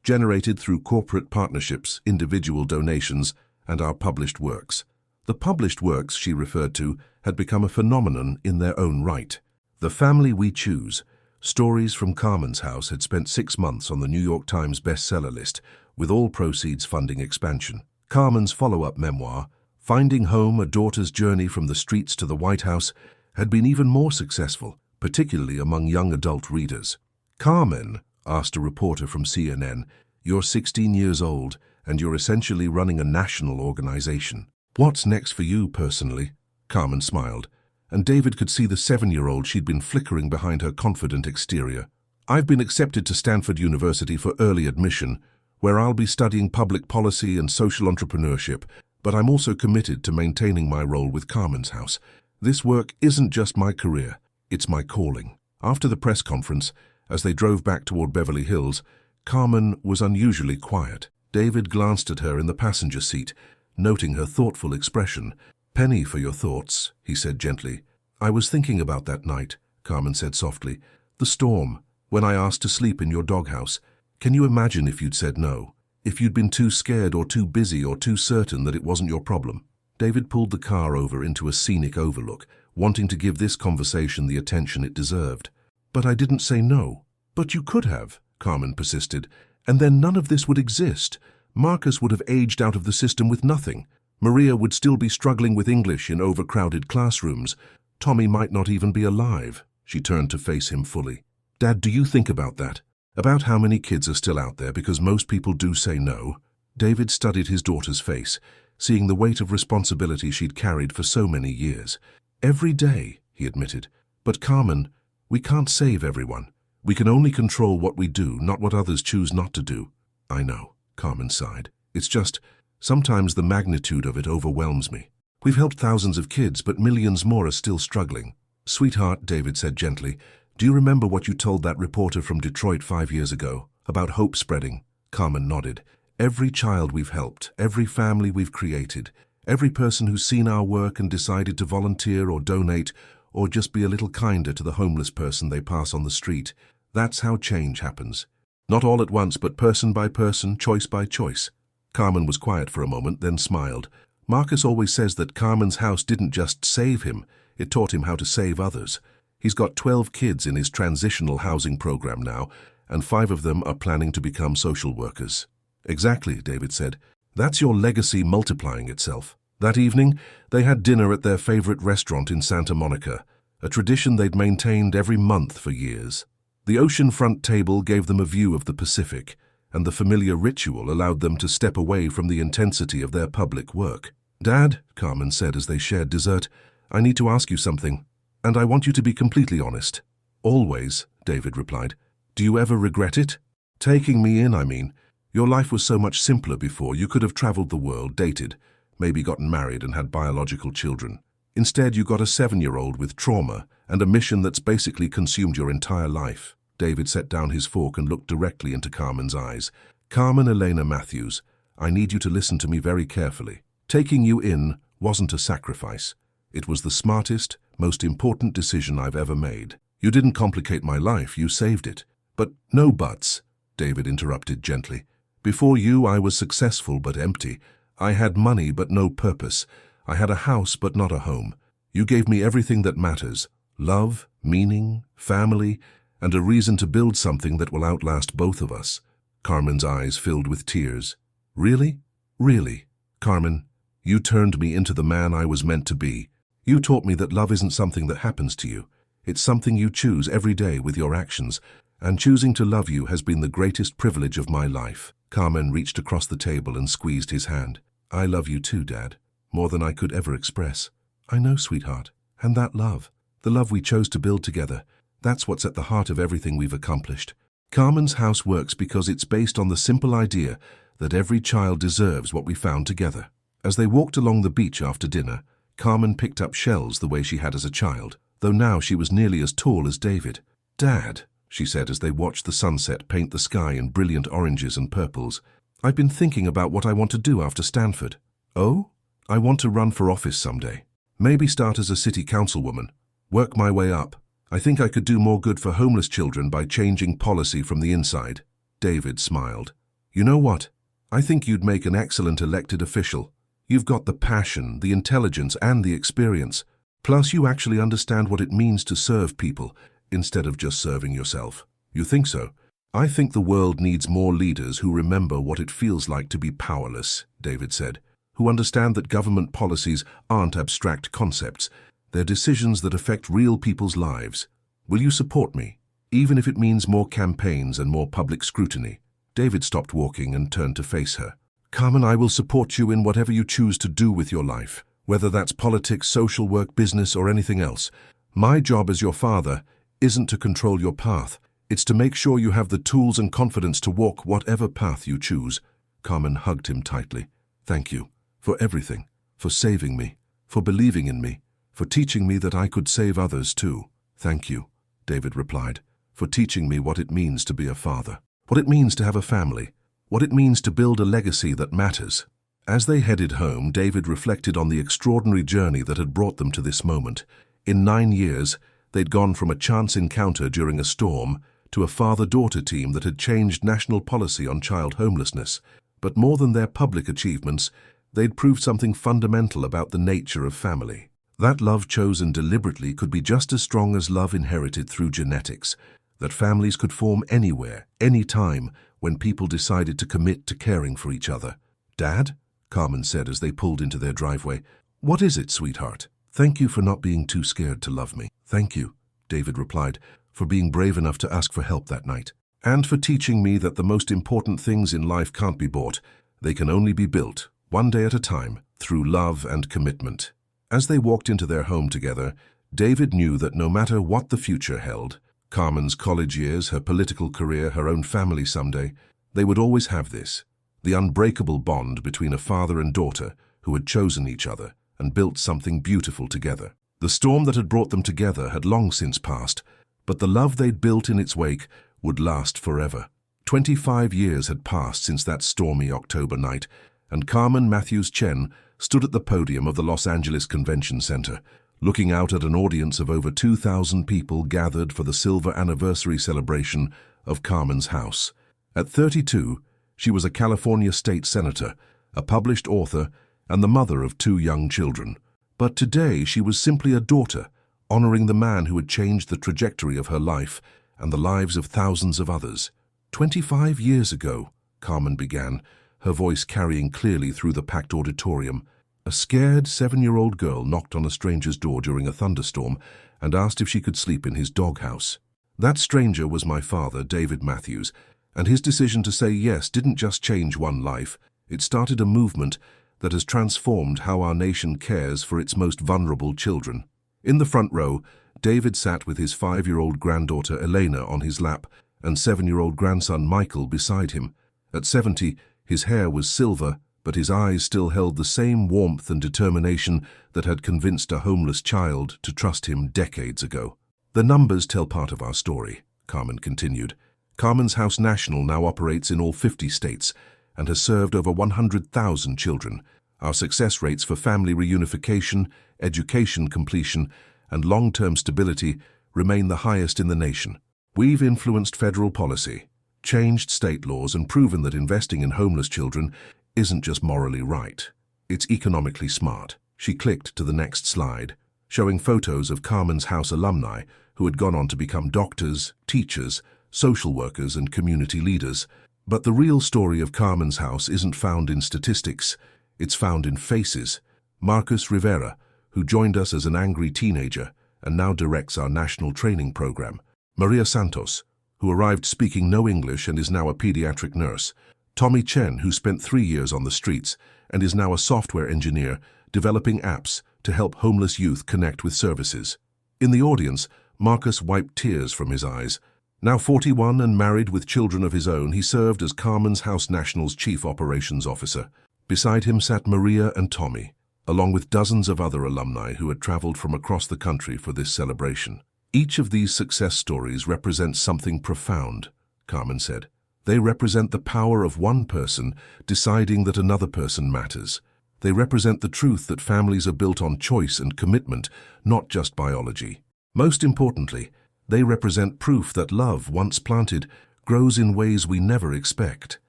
generated through corporate partnerships, individual donations, and our published works. The published works she referred to had become a phenomenon in their own right. The Family We Choose, stories from Carmen's house, had spent 6 months on the New York Times bestseller list, with all proceeds funding expansion. Carmen's follow-up memoir, Finding Home, A Daughter's Journey from the Streets to the White House, had been even more successful, particularly among young adult readers. "Carmen," asked a reporter from CNN, "you're 16 years old, and you're essentially running a national organization. What's next for you personally?" Carmen smiled, and David could see the 7-year-old she'd been flickering behind her confident exterior. "I've been accepted to Stanford University for early admission, where I'll be studying public policy and social entrepreneurship, but I'm also committed to maintaining my role with Carmen's house. This work isn't just my career, it's my calling." After the press conference, as they drove back toward Beverly Hills, Carmen was unusually quiet. David glanced at her in the passenger seat, noting her thoughtful expression. "Penny for your thoughts," he said gently. "I was thinking about that night," Carmen said softly. "The storm, when I asked to sleep in your doghouse. Can you imagine if you'd said no? If you'd been too scared or too busy or too certain that it wasn't your problem?" David pulled the car over into a scenic overlook, wanting to give this conversation the attention it deserved. "But I didn't say no." "But you could have," Carmen persisted, "and then none of this would exist. Marcus would have aged out of the system with nothing. Maria would still be struggling with English in overcrowded classrooms. Tommy might not even be alive." She turned to face him fully. "Dad, do you think about that? About how many kids are still out there because most people do say no?" David studied his daughter's face, seeing the weight of responsibility she'd carried for so many years. "Every day," he admitted. "But Carmen, we can't save everyone. We can only control what we do, not what others choose not to do." "I know," Carmen sighed. "It's just, sometimes the magnitude of it overwhelms me. We've helped thousands of kids, but millions more are still struggling." "Sweetheart," David said gently, "do you remember what you told that reporter from Detroit 5 years ago, about hope spreading?" Carmen nodded. "Every child we've helped, every family we've created, every person who's seen our work and decided to volunteer or donate, or just be a little kinder to the homeless person they pass on the street. That's how change happens. Not all at once, but person by person, choice by choice." Carmen was quiet for a moment, then smiled. "Marcus always says that Carmen's house didn't just save him, it taught him how to save others. He's got 12 kids in his transitional housing program now, and 5 of them are planning to become social workers." "Exactly," David said. "That's your legacy multiplying itself." That evening, they had dinner at their favorite restaurant in Santa Monica, a tradition they'd maintained every month for years. The oceanfront table gave them a view of the Pacific, and the familiar ritual allowed them to step away from the intensity of their public work. "Dad," Carmen said as they shared dessert, "I need to ask you something, and I want you to be completely honest." "Always," David replied. "Do you ever regret it?" "Taking me in, I mean. Your life was so much simpler before. You could have traveled the world, dated, maybe gotten married and had biological children. Instead, you got a 7-year-old with trauma and a mission that's basically consumed your entire life." David set down his fork and looked directly into Carmen's eyes. "Carmen Elena Matthews, I need you to listen to me very carefully. Taking you in wasn't a sacrifice. It was the smartest, most important decision I've ever made. You didn't complicate my life, you saved it." "But no buts," David interrupted gently. "Before you, I was successful but empty. I had money but no purpose. I had a house but not a home. You gave me everything that matters: love, meaning, family, and a reason to build something that will outlast both of us." Carmen's eyes filled with tears. "Really? Really? Carmen, you turned me into the man I was meant to be. You taught me that love isn't something that happens to you. It's something you choose every day with your actions, and choosing to love you has been the greatest privilege of my life." Carmen reached across the table and squeezed his hand. "I love you too, Dad, more than I could ever express." "I know, sweetheart. And that love, the love we chose to build together, that's what's at the heart of everything we've accomplished." Carmen's house works because it's based on the simple idea that every child deserves what we found together. As they walked along the beach after dinner, Carmen picked up shells the way she had as a child, though now she was nearly as tall as David. "Dad," she said as they watched the sunset paint the sky in brilliant oranges and purples, "I've been thinking about what I want to do after Stanford." "Oh?" "I want to run for office someday. Maybe start as a city councilwoman. Work my way up. I think I could do more good for homeless children by changing policy from the inside." David smiled. You know what? I think you'd make an excellent elected official. You've got the passion, the intelligence, and the experience. Plus, you actually understand what it means to serve people instead of just serving yourself. You think so? I think the world needs more leaders who remember what it feels like to be powerless, David said, who understand that government policies aren't abstract concepts. They're decisions that affect real people's lives. Will you support me, even if it means more campaigns and more public scrutiny? David stopped walking and turned to face her. Carmen, I will support you in whatever you choose to do with your life, whether that's politics, social work, business, or anything else. My job as your father isn't to control your path. It's to make sure you have the tools and confidence to walk whatever path you choose. Carmen hugged him tightly. Thank you for everything, for saving me, for believing in me, for teaching me that I could save others too. Thank you, David replied, for teaching me what it means to be a father, what it means to have a family, what it means to build a legacy that matters. As they headed home, David reflected on the extraordinary journey that had brought them to this moment. In 9 years, they'd gone from a chance encounter during a storm to a father-daughter team that had changed national policy on child homelessness. But more than their public achievements, they'd proved something fundamental about the nature of family. That love chosen deliberately could be just as strong as love inherited through genetics, that families could form anywhere, anytime, when people decided to commit to caring for each other. Dad? Carmen said as they pulled into their driveway. What is it, sweetheart? Thank you for not being too scared to love me. Thank you, David replied, for being brave enough to ask for help that night, and for teaching me that the most important things in life can't be bought. They can only be built, one day at a time, through love and commitment. As they walked into their home together, David knew that no matter what the future held, Carmen's college years, her political career, her own family someday, they would always have this, the unbreakable bond between a father and daughter who had chosen each other and built something beautiful together. The storm that had brought them together had long since passed, but the love they'd built in its wake would last forever. 25 years had passed since that stormy October night, and Carmen Matthews Chen stood at the podium of the Los Angeles Convention Center, looking out at an audience of over 2,000 people gathered for the silver anniversary celebration of Carmen's house. At 32, she was a California state senator, a published author, and the mother of 2 young children. But today she was simply a daughter, honoring the man who had changed the trajectory of her life and the lives of thousands of others. 25 years ago, Carmen began, her voice carrying clearly through the packed auditorium. A scared 7-year-old girl knocked on a stranger's door during a thunderstorm and asked if she could sleep in his doghouse. That stranger was my father, David Matthews, and his decision to say yes didn't just change one life. It started a movement that has transformed how our nation cares for its most vulnerable children. In the front row, David sat with his 5-year-old granddaughter Elena on his lap and 7-year-old grandson Michael beside him. At 70, his hair was silver, but his eyes still held the same warmth and determination that had convinced a homeless child to trust him decades ago. The numbers tell part of our story, Carmen continued. Carmen's House National now operates in all 50 states and has served over 100,000 children. Our success rates for family reunification, education completion, and long-term stability remain the highest in the nation. We've influenced federal policy, changed state laws, and proven that investing in homeless children isn't just morally right, it's economically smart. She clicked to the next slide, showing photos of Carmen's House alumni who had gone on to become doctors, teachers, social workers, and community leaders. But the real story of Carmen's House isn't found in statistics, it's found in faces. Marcus Rivera, who joined us as an angry teenager and now directs our national training program. Maria Santos, who arrived speaking no English and is now a pediatric nurse. Tommy Chen, who spent 3 years on the streets and is now a software engineer developing apps to help homeless youth connect with services. In the audience, Marcus wiped tears from his eyes. Now 41 and married with children of his own, he served as Carmen's House National's Chief Operations Officer. Beside him sat Maria and Tommy, along with dozens of other alumni who had traveled from across the country for this celebration. Each of these success stories represents something profound, Carmen said. They represent the power of one person deciding that another person matters. They represent the truth that families are built on choice and commitment, not just biology. Most importantly, they represent proof that love, once planted, grows in ways we never expect.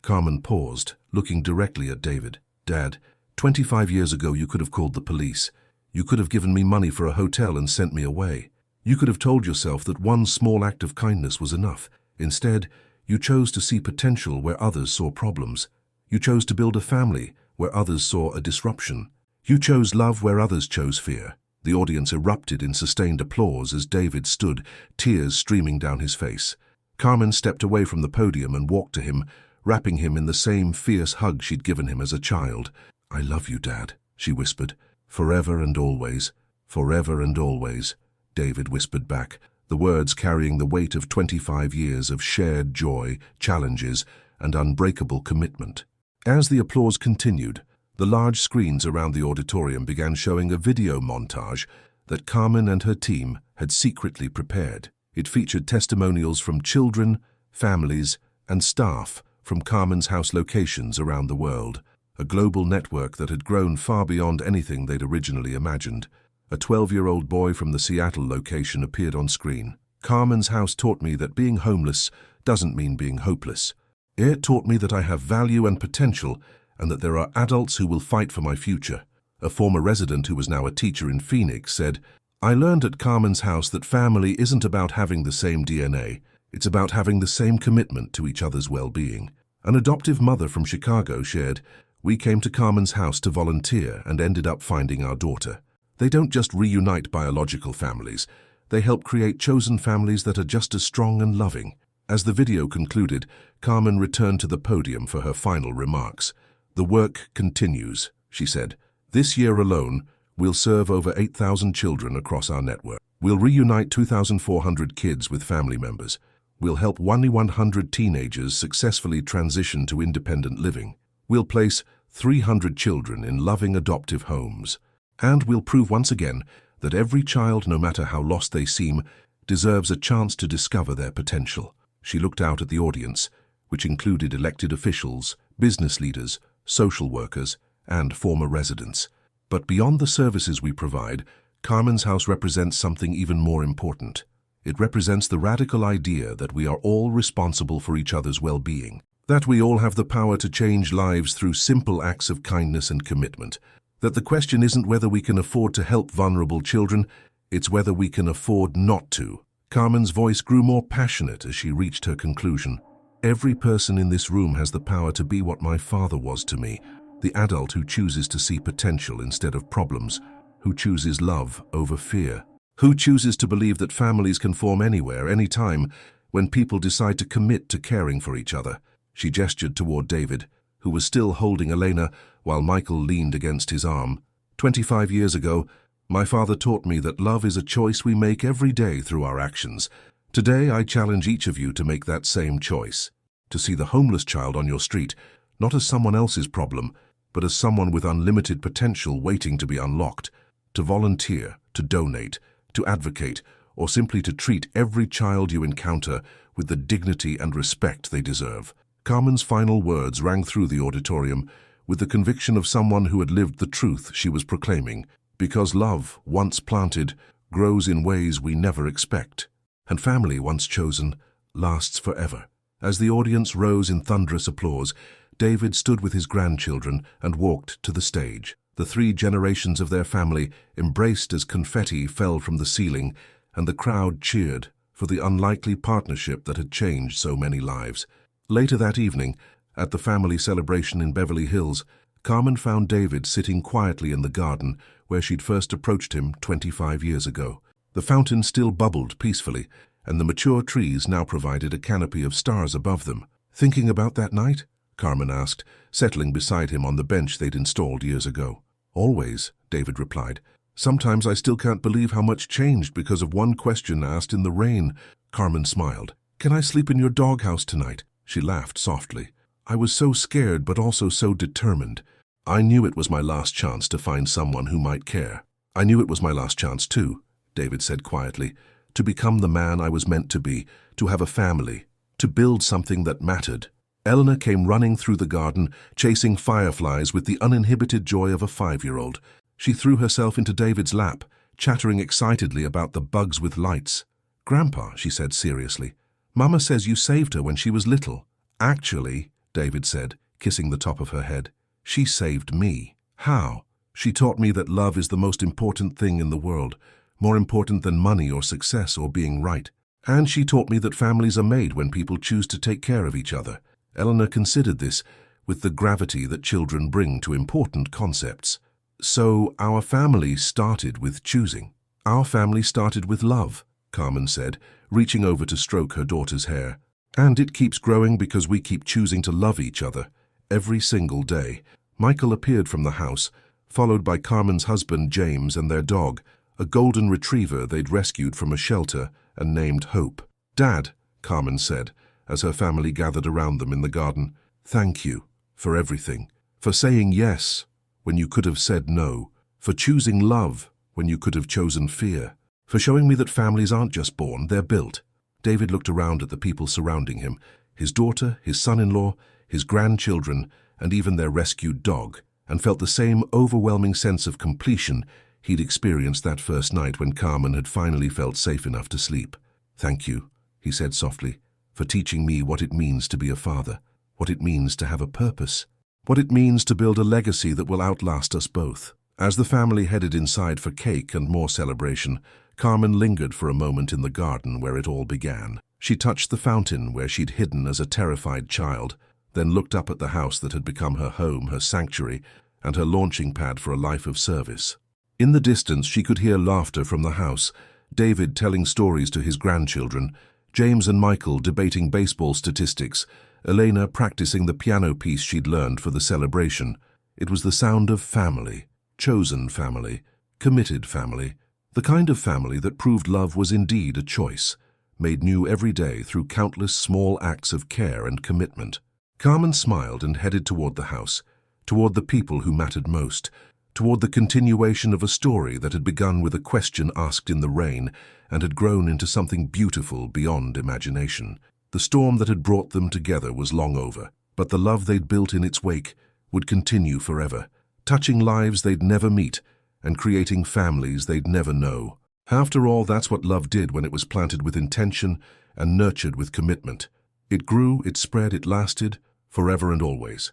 Carmen paused, looking directly at David. Dad, 25 years ago you could have called the police. You could have given me money for a hotel and sent me away. You could have told yourself that one small act of kindness was enough. Instead, you chose to see potential where others saw problems. You chose to build a family where others saw a disruption. You chose love where others chose fear. The audience erupted in sustained applause as David stood, tears streaming down his face. Carmen stepped away from the podium and walked to him, wrapping him in the same fierce hug she'd given him as a child. "I love you, Dad," she whispered. "Forever and always, forever and always," David whispered back, the words carrying the weight of 25 years of shared joy, challenges, and unbreakable commitment. As the applause continued, the large screens around the auditorium began showing a video montage that Carmen and her team had secretly prepared. It featured testimonials from children, families, and staff from Carmen's house locations around the world, a global network that had grown far beyond anything they'd originally imagined. A 12-year-old boy from the Seattle location appeared on screen. "Carmen's house taught me that being homeless doesn't mean being hopeless. It taught me that I have value and potential, and that there are adults who will fight for my future." A former resident who was now a teacher in Phoenix said, "I learned at Carmen's house that family isn't about having the same DNA. It's about having the same commitment to each other's well-being." An adoptive mother from Chicago shared, "We came to Carmen's house to volunteer and ended up finding our daughter." They don't just reunite biological families. They help create chosen families that are just as strong and loving. As the video concluded, Carmen returned to the podium for her final remarks. "The work continues," she said. "This year alone, we'll serve over 8,000 children across our network. We'll reunite 2,400 kids with family members. We'll help 100 teenagers successfully transition to independent living. We'll place 300 children in loving adoptive homes. And we'll prove once again that every child, no matter how lost they seem, deserves a chance to discover their potential." She looked out at the audience, which included elected officials, business leaders, social workers, and former residents. "But beyond the services we provide, Carmen's house represents something even more important. It represents the radical idea that we are all responsible for each other's well-being, that we all have the power to change lives through simple acts of kindness and commitment, that the question isn't whether we can afford to help vulnerable children, it's whether we can afford not to." Carmen's voice grew more passionate as she reached her conclusion. "Every person in this room has the power to be what my father was to me, the adult who chooses to see potential instead of problems, who chooses love over fear, who chooses to believe that families can form anywhere, anytime, when people decide to commit to caring for each other." She gestured toward David, who was still holding Elena while Michael leaned against his arm. 25 years ago, my father taught me that love is a choice we make every day through our actions. Today, I challenge each of you to make that same choice, to see the homeless child on your street, not as someone else's problem, but as someone with unlimited potential waiting to be unlocked, to volunteer, to donate, to advocate, or simply to treat every child you encounter with the dignity and respect they deserve. Carmen's final words rang through the auditorium with the conviction of someone who had lived the truth she was proclaiming, because love, once planted, grows in ways we never expect, and family, once chosen, lasts forever. As the audience rose in thunderous applause, David stood with his grandchildren and walked to the stage. The 3 generations of their family embraced as confetti fell from the ceiling, and the crowd cheered for the unlikely partnership that had changed so many lives. Later that evening, at the family celebration in Beverly Hills, Carmen found David sitting quietly in the garden where she'd first approached him 25 years ago. The fountain still bubbled peacefully, and the mature trees now provided a canopy of stars above them. "Thinking about that night?" Carmen asked, settling beside him on the bench they'd installed years ago. "Always," David replied. "Sometimes I still can't believe how much changed because of one question asked in the rain." Carmen smiled. "Can I sleep in your doghouse tonight?" She laughed softly. "I was so scared but also so determined. I knew it was my last chance to find someone who might care." "I knew it was my last chance too," David said quietly, "to become the man I was meant to be, to have a family, to build something that mattered." Eleanor came running through the garden, chasing fireflies with the uninhibited joy of a 5-year-old. She threw herself into David's lap, chattering excitedly about the bugs with lights. "Grandpa," she said seriously, "Mama says you saved her when she was little." "Actually," David said, kissing the top of her head. She saved me. How? She taught me that love is the most important thing in the world, more important than money or success or being right. And she taught me that families are made when people choose to take care of each other. Eleanor considered this with the gravity that children bring to important concepts. So our family started with choosing. Our family started with love, Carmen said, reaching over to stroke her daughter's hair. And it keeps growing because we keep choosing to love each other every single day. Michael appeared from the house, followed by Carmen's husband James and their dog, a golden retriever they'd rescued from a shelter and named Hope. "Dad," Carmen said, as her family gathered around them in the garden, "thank you for everything, for saying yes when you could have said no, for choosing love when you could have chosen fear, for showing me that families aren't just born, they're built." David looked around at the people surrounding him, his daughter, his son-in-law, his grandchildren, and even their rescued dog, and felt the same overwhelming sense of completion he'd experienced that first night when Carmen had finally felt safe enough to sleep. "Thank you," he said softly, "for teaching me what it means to be a father, what it means to have a purpose, what it means to build a legacy that will outlast us both." As the family headed inside for cake and more celebration, Carmen lingered for a moment in the garden where it all began. She touched the fountain where she'd hidden as a terrified child, then looked up at the house that had become her home, her sanctuary, and her launching pad for a life of service. In the distance, she could hear laughter from the house, David telling stories to his grandchildren, James and Michael debating baseball statistics, Elena practicing the piano piece she'd learned for the celebration. It was the sound of family, chosen family, committed family, the kind of family that proved love was indeed a choice, made new every day through countless small acts of care and commitment. Carmen smiled and headed toward the house, toward the people who mattered most, toward the continuation of a story that had begun with a question asked in the rain and had grown into something beautiful beyond imagination. The storm that had brought them together was long over, but the love they'd built in its wake would continue forever, touching lives they'd never meet and creating families they'd never know. After all, that's what love did when it was planted with intention and nurtured with commitment. It grew, it spread, it lasted, forever and always.